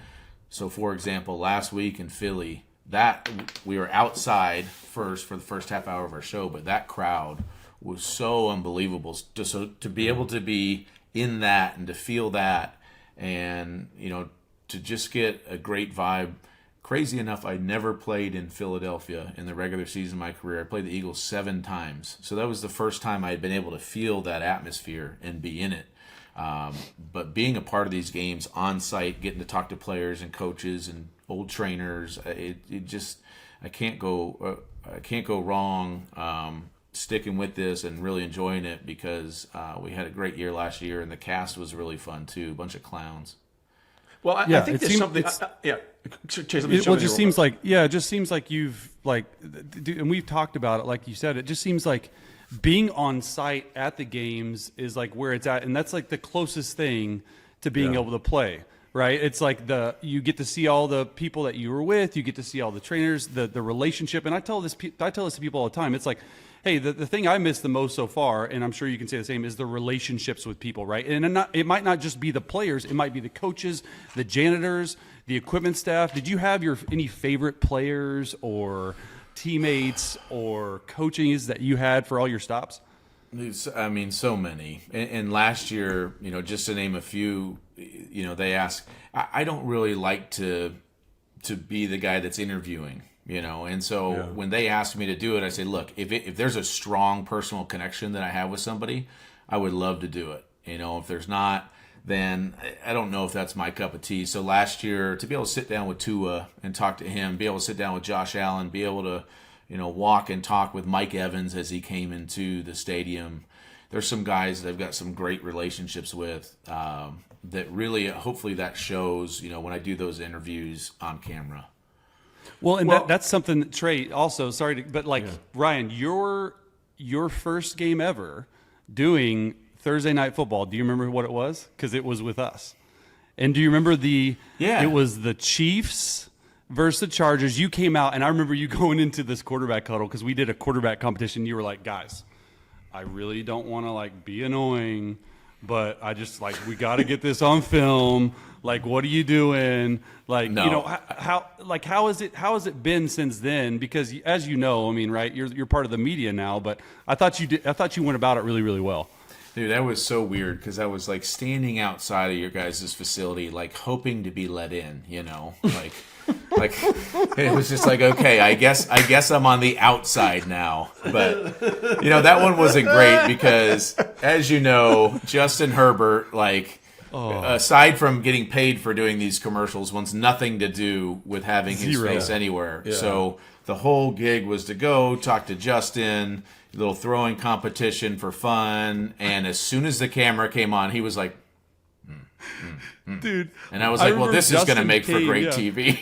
So, for example, last week in Philly, that we were outside first for the first half hour of our show, but that crowd was so unbelievable. So to be able to be in that and to feel that, and to just get a great vibe. Crazy enough, I never played in Philadelphia in the regular season of my career. I played the Eagles 7 times. So that was the first time I had been able to feel that atmosphere and be in it. But being a part of these games on site, getting to talk to players and coaches and old trainers, it just, I can't go wrong sticking with this and really enjoying it because we had a great year last year, and the cast was really fun too. A bunch of clowns. Well, I think there's something. Chase, it just seems like you've and we've talked about it. Like you said, it just seems like being on site at the games is like where it's at, and that's like the closest thing to being able to play. Right? It's like you get to see all the people that you were with, you get to see all the trainers, the relationship. And I tell this to people all the time. It's like, hey, the thing I miss the most so far, and I'm sure you can say the same, is the relationships with people, right? And it might not just be the players, it might be the coaches, the janitors, the equipment staff. Did you have any favorite players or teammates or coachings that you had for all your stops? I mean, so many. And last year, just to name a few, they ask. I don't really like to be the guy that's interviewing, And so when they asked me to do it, I say, look, if there's a strong personal connection that I have with somebody, I would love to do it. If there's not, then I don't know if that's my cup of tea. So last year, to be able to sit down with Tua and talk to him, be able to sit down with Josh Allen, be able to walk and talk with Mike Evans as he came into the stadium. There's some guys that I've got some great relationships with that really, hopefully that shows, when I do those interviews on camera. Well, and that's something that Trey also, Ryan, your first game ever doing Thursday Night Football, do you remember what it was? Because it was with us. And do you remember it was the Chiefs versus the Chargers. You came out, and I remember you going into this quarterback huddle because we did a quarterback competition. You were like, guys, I really don't want to be annoying, but I just we got to get this on film. What are you doing? How has it been since then? Because as you know, I mean, right, you're part of the media now, but I thought you went about it really, really well. Dude, that was so weird because I was standing outside of your guys' facility, hoping to be let in, it was just okay, I guess I'm on the outside now. But that one wasn't great because, as you know, Justin Herbert, aside from getting paid for doing these commercials, wants nothing to do with having his face anywhere. Yeah. So the whole gig was to go talk to Justin, a little throwing competition for fun, and as soon as the camera came on, he was like, dude. And I was like, well, this is going to make for great TV.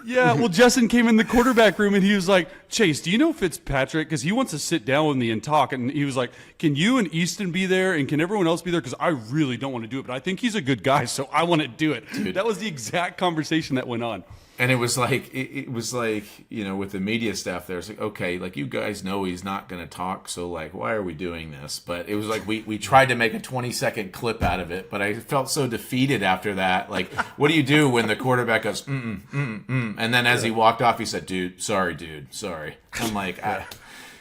Yeah, well, Justin came in the quarterback room, and he was like, Chase, do you know Fitzpatrick? Because he wants to sit down with me and talk. And he was like, can you and Easton be there, and can everyone else be there? Because I really don't want to do it, but I think he's a good guy, so I want to do it. Dude. That was the exact conversation that went on. And it was it was with the media staff there, it's okay, you guys know he's not going to talk, so why are we doing this? But it was we tried to make a 20-second clip out of it, but I felt so defeated after that. What do you do when the quarterback goes, and then as he walked off, he said, dude, sorry. I'm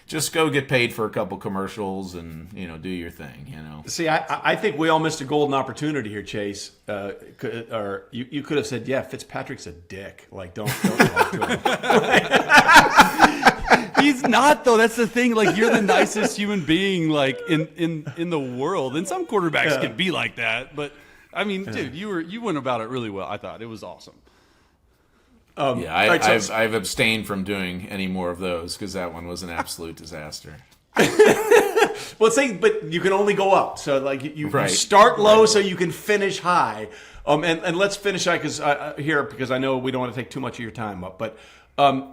just go get paid for a couple commercials and, do your thing, See, I think we all missed a golden opportunity here, Chase. Or you could have said, yeah, Fitzpatrick's a dick. Don't talk to him. He's not, though. That's the thing. You're the nicest human being, in the world. And some quarterbacks can be like that. But, I mean, dude, you went about it really well. I thought it was awesome. I've abstained from doing any more of those because that one was an absolute disaster. Well, but you can only go up. So you start low so you can finish high. And let's finish high because I know we don't want to take too much of your time up. But I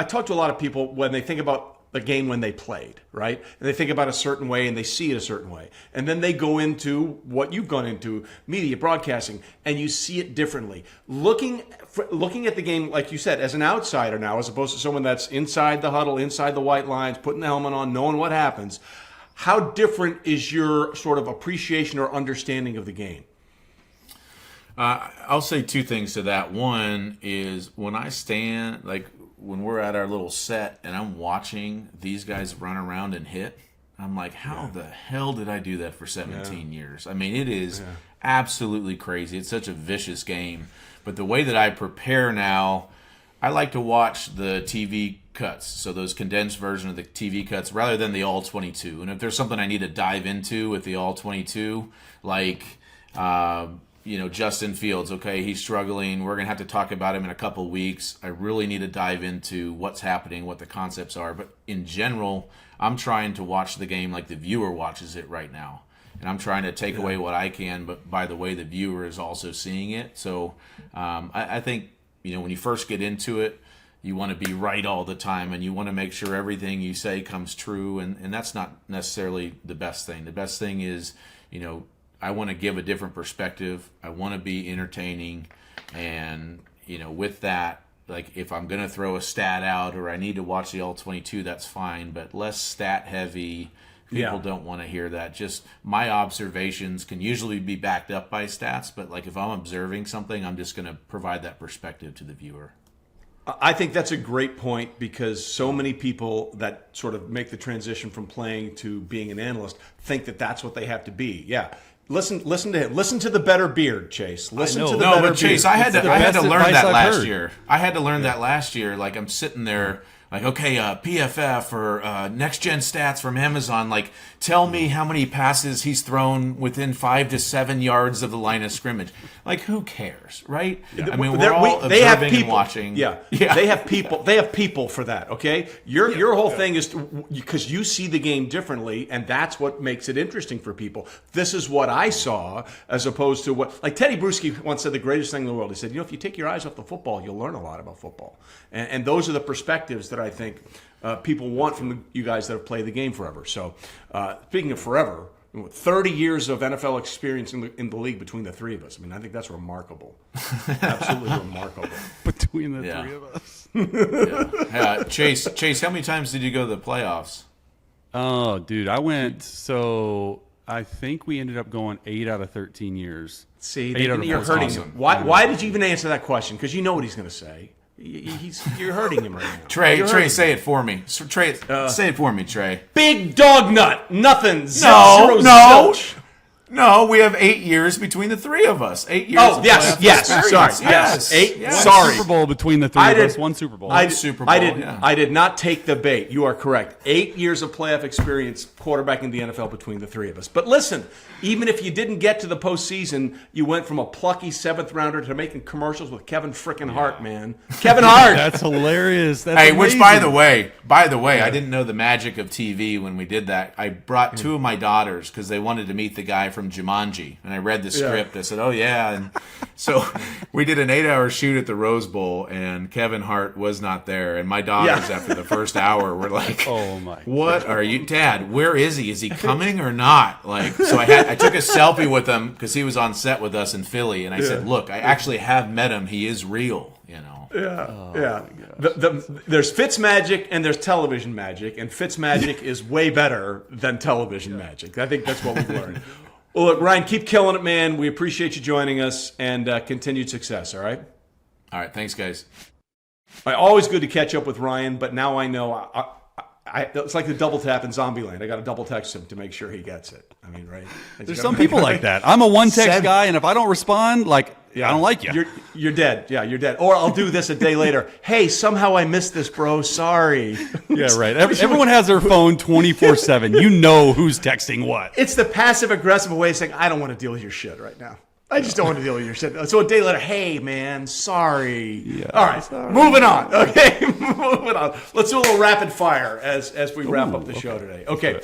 talk to a lot of people when they think about the game when they played, right? And they think about a certain way and they see it a certain way. And then they go into what you've gone into, media, broadcasting, and you see it differently. Looking at the game, like you said, as an outsider now, as opposed to someone that's inside the huddle, inside the white lines, putting the helmet on, knowing what happens, how different is your sort of appreciation or understanding of the game? I'll say two things to that. One is when I stand, when we're at our little set and I'm watching these guys run around and hit, I'm like, how the hell did I do that for 17 years? I mean, it is absolutely crazy. It's such a vicious game. But the way that I prepare now, I like to watch the TV cuts, so those condensed version of the TV cuts, rather than the all 22. And if there's something I need to dive into with the all 22, Justin Fields, okay, he's struggling. We're going to have to talk about him in a couple weeks. I really need to dive into what's happening, what the concepts are. But in general, I'm trying to watch the game like the viewer watches it right now. And I'm trying to take away what I can, but by the way, the viewer is also seeing it. So I think, when you first get into it, you want to be right all the time, and you want to make sure everything you say comes true. And that's not necessarily the best thing. The best thing is, I want to give a different perspective. I want to be entertaining. And, with that, like if I'm going to throw a stat out or I need to watch the All-22, that's fine. But less stat heavy. People don't want to hear that. Just my observations can usually be backed up by stats. But like if I'm observing something, I'm just going to provide that perspective to the viewer. I think that's a great point because so many people that sort of make the transition from playing to being an analyst think that that's what they have to be. Yeah. Listen to him. Listen to the better beard, Chase. Listen to the better beard. Chase, I had to learn that last year. I had to learn that last year. Like I'm sitting there like, okay, PFF or Next Gen Stats from Amazon, like tell me how many passes he's thrown within 5 to 7 yards of the line of scrimmage. Like who cares, right? Yeah. I mean, we're all observing and watching. Yeah. They have people. They have people for that. Okay, your whole thing is because you see the game differently, and that's what makes it interesting for people. This is what I saw, as opposed to what like Teddy Bruschi once said. The greatest thing in the world. He said, if you take your eyes off the football, you'll learn a lot about football, and those are the perspectives that I think people want from you guys that have played the game forever. So, speaking of forever, 30 years of NFL experience in the league between the three of us. I mean, I think that's remarkable. Absolutely remarkable. Between the three of us. Chase, how many times did you go to the playoffs? Oh, dude, I went. So I think we ended up going 8 out of 13 years. See, you're hurting him. Why did you even answer that question? Because you know what he's going to say. You're hurting him right now. Trey, say it for me. Trey, say it for me, Trey. Big dog nut. Nothing. No, we have 8 years between the three of us. 8 years. Oh, yes. Sorry. Yes. 8. Yes. Sorry. Super Bowl between the three of us. One Super Bowl. I did not take the bait. You are correct. 8 years of playoff experience quarterbacking the NFL between the three of us. But listen, even if you didn't get to the postseason, you went from a plucky 7th rounder to making commercials with Kevin frickin' Hart, man. Kevin Hart. That's hilarious. That's amazing. Which by the way, I didn't know the magic of TV when we did that. I brought 2 of my daughters because they wanted to meet the guy from Jumanji, and I read the script. I said, "Oh yeah," and so we did an 8-hour shoot at the Rose Bowl, and Kevin Hart was not there. And my daughters, after the first hour, were like, "Oh my! What are you, Dad? Where is he? Is he coming or not?" Like, so I took a selfie with him because he was on set with us in Philly, and I said, "Look, I actually have met him. He is real." There's Fitzmagic and there's television magic, and Fitzmagic is way better than television magic. I think that's what we've learned. Well, look, Ryan, keep killing it, man. We appreciate you joining us, and continued success, all right? All right, thanks, guys. Always good to catch up with Ryan, but now I know it's like the double tap in Zombieland. I got to double text him to make sure he gets it. I mean, right? There's some people like that. I'm a one-text guy, and if I don't respond, I don't like you. You're dead. Yeah, you're dead. Or I'll do this a day later. Hey, somehow I missed this, bro. Sorry. Yeah, right. Everyone has their phone 24/7. You know who's texting what. It's the passive-aggressive way of saying, I don't want to deal with your shit right now. I just don't want to deal with your shit. So a day later, hey, man, sorry. Yeah, all right, sorry. Moving on. Okay, moving on. Let's do a little rapid fire as we wrap up the show today. Okay,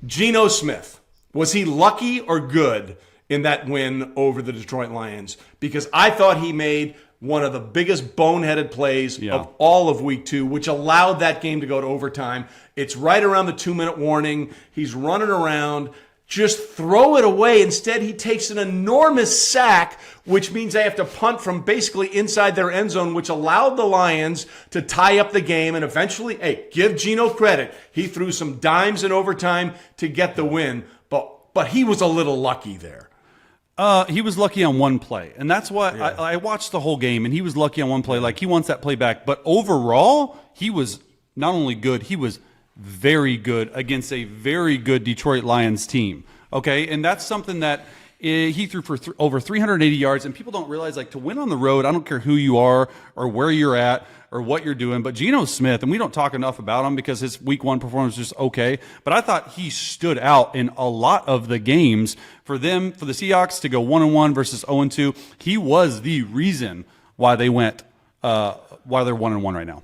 Geno Smith. Was he lucky or good in that win over the Detroit Lions? Because I thought he made one of the biggest boneheaded plays of all of week 2, which allowed that game to go to overtime. It's right around the 2-minute warning. He's running around. Just throw it away. Instead, he takes an enormous sack, which means they have to punt from basically inside their end zone, which allowed the Lions to tie up the game. And eventually, give Geno credit. He threw some dimes in overtime to get the win. But he was a little lucky there. He was lucky on one play. And that's why I watched the whole game, and he was lucky on one play. Like, he wants that play back. But overall, he was not only good, he was very good against a very good Detroit Lions team. Okay, and that's something that He threw for over 380 yards, and people don't realize, like, to win on the road, I don't care who you are or where you're at or what you're doing, but Geno Smith, and we don't talk enough about him because his week 1 performance was just okay, but I thought he stood out in a lot of the games for the Seahawks to go 1-1 versus 0-2. He was the reason why they went, why they're 1-1 right now.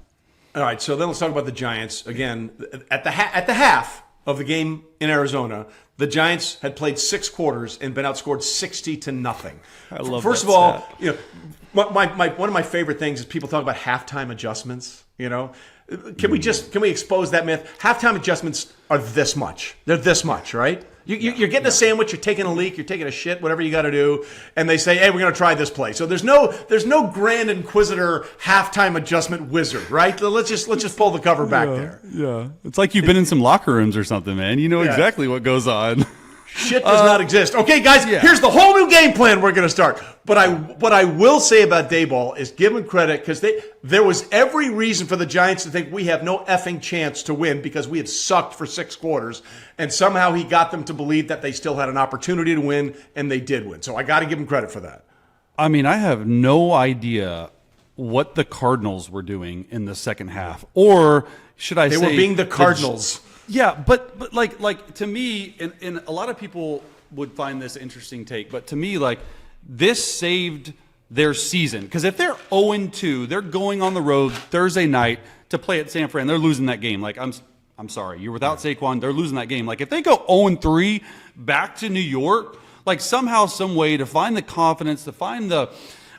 All right, so then let's talk about the Giants. Again, at the half of the game in Arizona, the Giants had played 6 quarters and been outscored 60-0. I love First that of all, stat. you know, one of my favorite things is people talk about halftime adjustments. You know, can we expose that myth? Halftime adjustments are this much. They're this much, right? You're getting a sandwich, you're taking a leak, you're taking a shit, whatever you got to do, and they say, "Hey, we're going to try this play." So there's no Grand Inquisitor halftime adjustment wizard, right? Let's just pull the cover back there. Yeah, it's like you've been in some locker rooms or something, man. You know exactly what goes on. Shit does not exist. Okay, guys, here's the whole new game plan we're going to start. But what I will say about Daboll is give him credit because there was every reason for the Giants to think we have no effing chance to win because we had sucked for 6 quarters, and somehow he got them to believe that they still had an opportunity to win, and they did win. So I got to give him credit for that. I mean, I have no idea what the Cardinals were doing in the second half, or should I say they were being the Cardinals. Yeah, but like to me, and a lot of people would find this interesting take, but to me, like, this saved their season. Because if they're 0-2, they're going on the road Thursday night to play at San Fran. They're losing that game. Like, I'm sorry, you're without Saquon. They're losing that game. Like, if they go 0-3 back to New York, like, somehow, some way to find the confidence, to find the.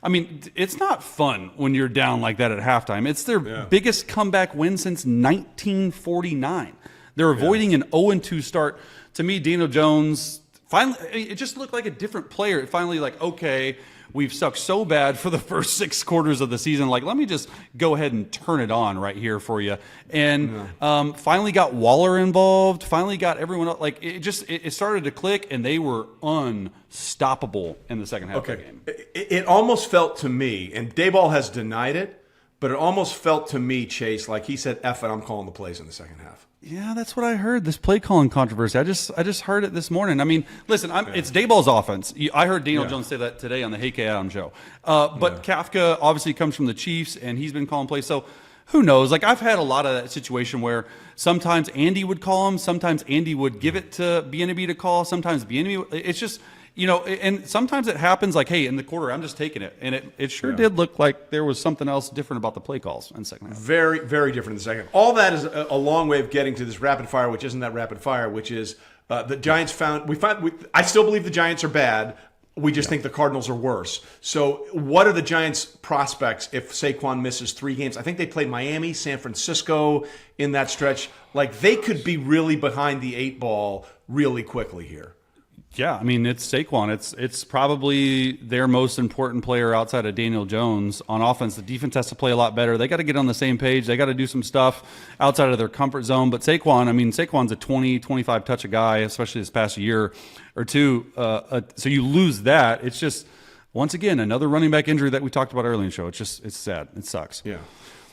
I mean, it's not fun when you're down like that at halftime. It's their biggest comeback win since 1949. They're avoiding an 0-2 start. To me, Daniel Jones, finally, it just looked like a different player. It finally, like, okay, we've sucked so bad for the first 6 quarters of the season. Like, let me just go ahead and turn it on right here for you. And finally got Waller involved. Finally got everyone else. Like, it started to click, and they were unstoppable in the second half of the game. It almost felt to me, and Daboll has denied it, but it almost felt to me, Chase, like he said, "F it, I'm calling the plays in the second half." Yeah, that's what I heard. This play calling controversy. I just heard it this morning. I mean, listen, it's Daboll's offense. I heard Daniel Jones say that today on the Hey K Adam show. But Kafka obviously comes from the Chiefs, and he's been calling plays. So who knows? Like, I've had a lot of that situation where sometimes Andy would call him, sometimes Andy would give it to Bienemy to call, sometimes Bienemy. It's just, you know, and sometimes it happens like, hey, in the quarter, I'm just taking it. And it sure did look like there was something else different about the play calls in the second half. Very, very different in the second. All that is a long way of getting to this rapid fire, which isn't that rapid fire, which is the Giants I still believe the Giants are bad. We just think the Cardinals are worse. So what are the Giants' prospects if Saquon misses 3 games? I think they play Miami, San Francisco in that stretch. Like, they could be really behind the 8 ball really quickly here. Yeah, I mean, it's Saquon. It's probably their most important player outside of Daniel Jones on offense. The defense has to play a lot better. They got to get on the same page. They got to do some stuff outside of their comfort zone. But Saquon's a 20, 25 touch a guy, especially this past year or two. So you lose that. It's just, once again, another running back injury that we talked about earlier in the show. It's sad. It sucks. Yeah.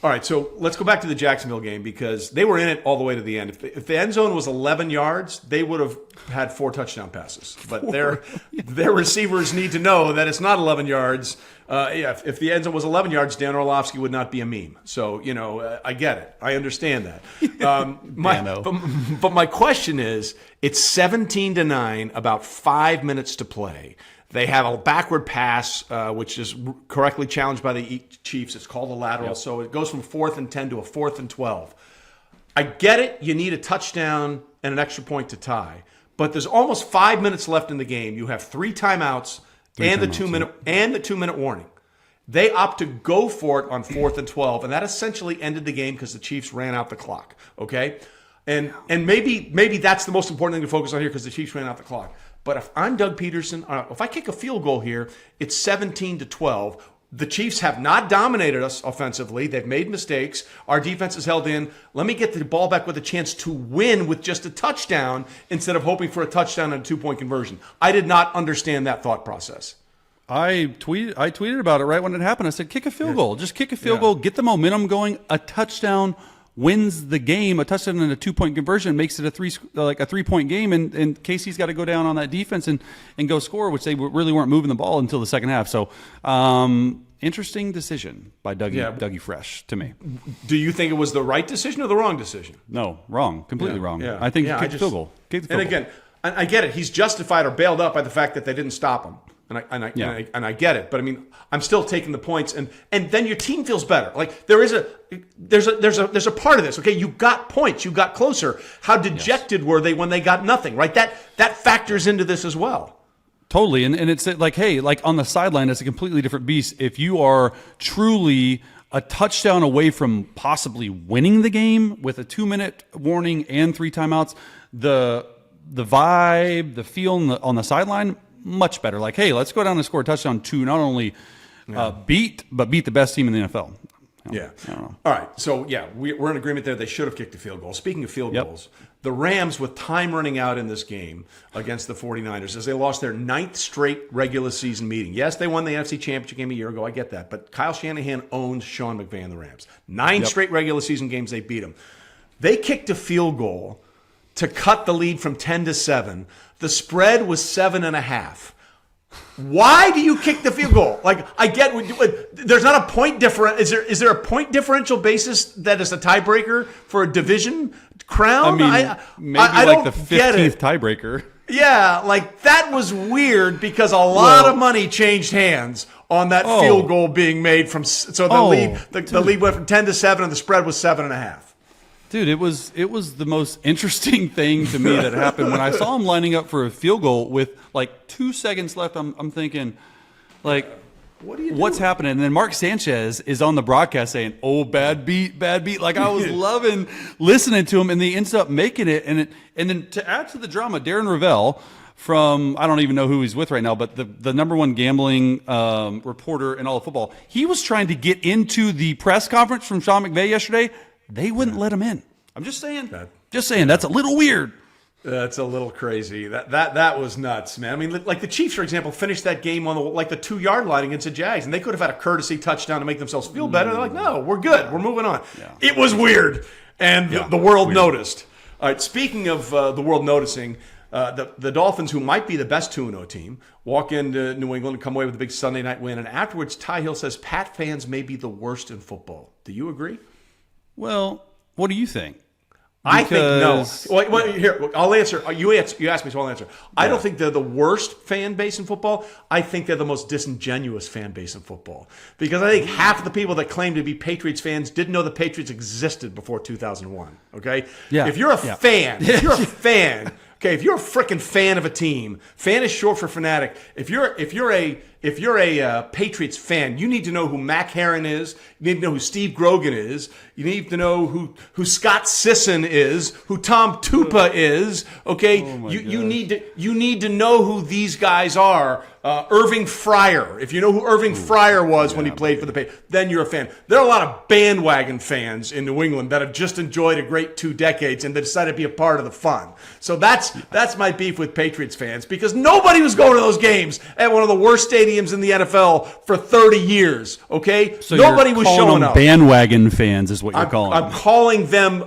All right, so let's go back to the Jacksonville game because they were in it all the way to the end. If the end zone was 11 yards, they would have had 4 touchdown passes. But their receivers need to know that it's not 11 yards. If the end zone was 11 yards, Dan Orlovsky would not be a meme. So, you know, I get it. I understand that. But my question is, it's 17-9, about 5 minutes to play. They have a backward pass, which is correctly challenged by the Chiefs. It's called a lateral. So it goes from 4th and 10 to a 4th and 12. I get it. You need a touchdown and an extra point to tie. But there's almost 5 minutes left in the game. You have 3 timeouts and the 2-minute warning. They opt to go for it on 4th and 12, and that essentially ended the game because the Chiefs ran out the clock. Okay, and maybe that's the most important thing to focus on here because the Chiefs ran out the clock. But if I'm Doug Peterson, if I kick a field goal here, it's 17-12. The Chiefs have not dominated us offensively. They've made mistakes. Our defense is held in. Let me get the ball back with a chance to win with just a touchdown instead of hoping for a touchdown and a 2-point conversion. I did not understand that thought process. I tweeted about it right when it happened. I said, kick a field goal. Just kick a field goal. Get the momentum going. A touchdown wins the game, a touchdown and a 2-point conversion makes it a 3-point game, and KC's got to go down on that defense and go score, which they really weren't moving the ball until the second half. So interesting decision by Dougie Fresh to me. Do you think it was the right decision or the wrong decision? No, wrong, completely wrong. Yeah. I think he kicked the field goal. And again, I get it. He's justified or bailed up by the fact that they didn't stop him. And I get it, but I mean, I'm still taking the points, and then your team feels better. Like there's a part of this. Okay, you got points, you got closer. How dejected were they when they got nothing? Right, that factors into this as well. Totally, and it's like, hey, like on the sideline, it's a completely different beast. If you are truly a touchdown away from possibly winning the game with a 2-minute warning and 3 timeouts, the vibe, the feel on the sideline, much better. Like, hey, let's go down and score a touchdown to not only beat the best team in the NFL. I don't know. All right. So, we're in agreement there. They should have kicked a field goal. Speaking of field goals, the Rams, with time running out in this game against the 49ers, as they lost their 9th straight regular season meeting. Yes, they won the NFC Championship game a year ago. I get that. But Kyle Shanahan owns Sean McVay and the Rams. 9 straight regular season games, they beat them. They kicked a field goal to cut the lead from 10-7. The spread was 7.5. Why do you kick the field goal? Like, I get, there's not a point difference. Is there a point differential basis that is a tiebreaker for a division crown? I mean, maybe like the 15th tiebreaker. Yeah, like that was weird because a lot of money changed hands on that field goal being made from. So the lead went from 10-7 and the spread was 7.5. Dude, it was the most interesting thing to me that happened when I saw him lining up for a field goal with like 2 seconds left. I'm thinking, like, what's happening? And then Mark Sanchez is on the broadcast saying, "Oh, bad beat." Like, I was loving listening to him, and they ended up making it. And then to add to the drama, Darren Ravel from, I don't even know who he's with right now, but the number one gambling reporter in all of football, he was trying to get into the press conference from Sean McVay yesterday. They wouldn't let him in. I'm just saying. That's a little weird. That's a little crazy. That was nuts, man. I mean, like the Chiefs, for example, finished that game on the 2-yard line against the Jags, and they could have had a courtesy touchdown to make themselves feel better. They're like, no, we're good. We're moving on. Yeah. It was weird, and the world noticed. All right, speaking of the world noticing, the Dolphins, who might be the best 2-0 team, walk into New England and come away with a big Sunday night win, and afterwards, Ty Hill says Pat fans may be the worst in football. Do you agree? Well, what do you think? I think no. Well, here, I'll answer. You asked me, so I'll answer. I don't think they're the worst fan base in football. I think they're the most disingenuous fan base in football. Because I think half of the people that claim to be Patriots fans didn't know the Patriots existed before 2001. Okay? Yeah. If you're a fan, if you're a freaking fan of a team, fan is short for fanatic. If you're a Patriots fan, you need to know who Mac Herron is. You need to know who Steve Grogan is. You need to know who Scott Sisson is, who Tom Tupa is. Okay, you need to know who these guys are. Irving Fryer. If you know who Irving Fryer was when he played for the Patriots, then you're a fan. There are a lot of bandwagon fans in New England that have just enjoyed a great 2 decades and they decided to be a part of the fun. So that's my beef with Patriots fans, because nobody was going to those games at one of the worst stadiums in the NFL for 30 years. Okay, so nobody was showing up. Bandwagon fans is what you're calling them. I'm calling them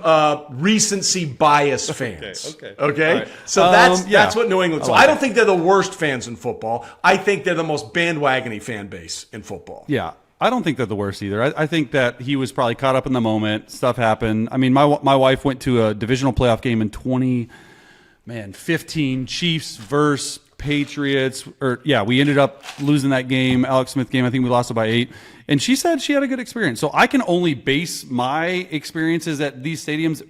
recency bias fans. Okay. Right. So that's what New England. So I don't think they're the worst fans in football. I think they're the most bandwagon-y fan base in football. Yeah, I don't think they're the worst either. I think that he was probably caught up in the moment. Stuff happened. I mean, my wife went to a divisional playoff game in 2015, Chiefs versus Patriots. We ended up losing that game, Alex Smith game. I think we lost it by 8. And she said she had a good experience. So I can only base my experiences at these stadiums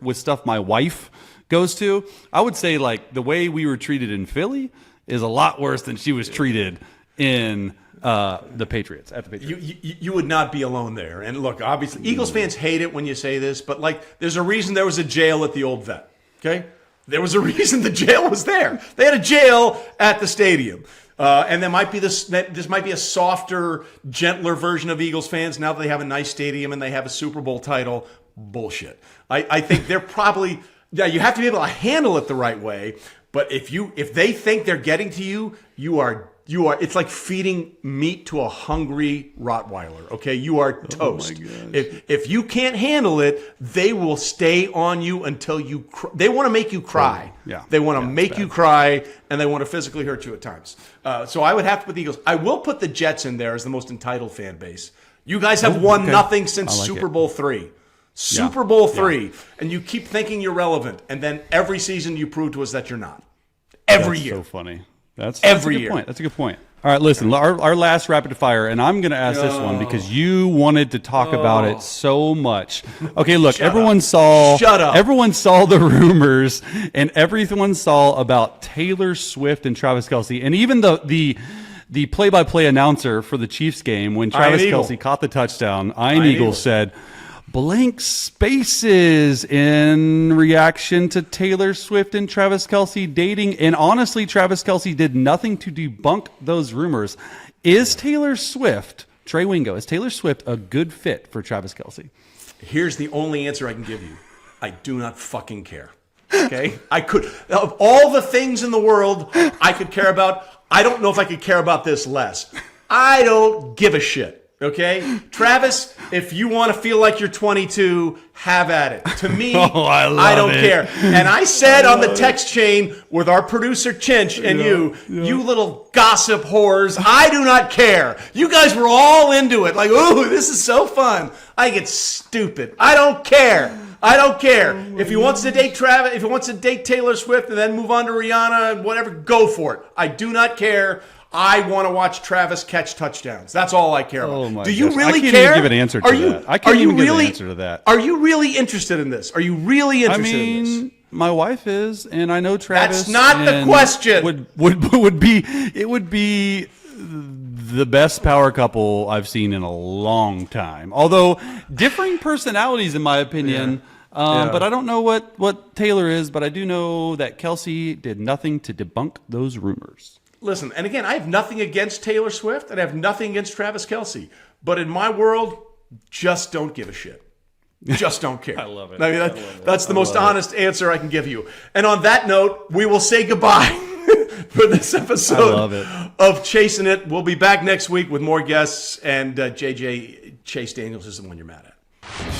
with stuff my wife goes to. I would say, like, the way we were treated in Philly is a lot worse than she was treated in the Patriots. At the Patriots. You would not be alone there. And look, obviously, Eagles fans hate it when you say this, but like, there's a reason there was a jail at the old vet. Okay, there was a reason the jail was there. They had a jail at the stadium. And there might be this might be a softer, gentler version of Eagles fans now that they have a nice stadium and they have a Super Bowl title. Bullshit. I think they're probably, you have to be able to handle it the right way. But if they think they're getting to you, you are It's like feeding meat to a hungry Rottweiler. Okay, you are toast. If you can't handle it, they will stay on you until you. They want to make you cry. Yeah, they want to make you cry, and they want to physically hurt you at times. So I would have to put the Eagles. I will put the Jets in there as the most entitled fan base. You guys have won nothing since Super Bowl III. Super Bowl III, and you keep thinking you're relevant, and then every season you prove to us that you're not. Every year. So funny. That's every a good year. Point. That's a good point. All right, listen, our last rapid fire, and I'm going to ask this one because you wanted to talk about it so much. Okay, look, everyone saw the rumors, and everyone saw about Taylor Swift and Travis Kelce, and even the play-by-play announcer for the Chiefs game when Travis Kelce caught the touchdown, Ian Eagle said, blank spaces in reaction to Taylor Swift and Travis Kelce dating. And honestly, Travis Kelce did nothing to debunk those rumors. Is Taylor Swift, Trey Wingo, is Taylor Swift a good fit for Travis Kelce? Here's the only answer I can give you. I do not fucking care. Okay? Of all the things in the world I could care about, I don't know if I could care about this less. I don't give a shit. Okay? Travis, if you want to feel like you're 22, have at it. To me, I don't care. And I said on the text chain with our producer Chinch and you little gossip whores, I do not care. You guys were all into it. Like, ooh, this is so fun. I get stupid. I don't care. I don't care. If he wants to date Travis, if he wants to date Taylor Swift and then move on to Rihanna and whatever, go for it. I do not care. I want to watch Travis catch touchdowns. That's all I care about. Oh my Do you gosh. really I can't care? Even give an answer to that. I can't even give an answer to that. Are you really interested in this? Are you really interested in this? My wife is, and I know Travis. That's not the question. Would be the best power couple I've seen in a long time. Although differing personalities, in my opinion. But I don't know what Taylor is, but I do know that Kelce did nothing to debunk those rumors. Listen, and again, I have nothing against Taylor Swift and I have nothing against Travis Kelce. But in my world, just don't give a shit. Just don't care. I love it. I mean, that's the most honest answer I can give you. And on that note, we will say goodbye for this episode of Chasin' It. We'll be back next week with more guests, and JJ Chase Daniels is the one you're mad at.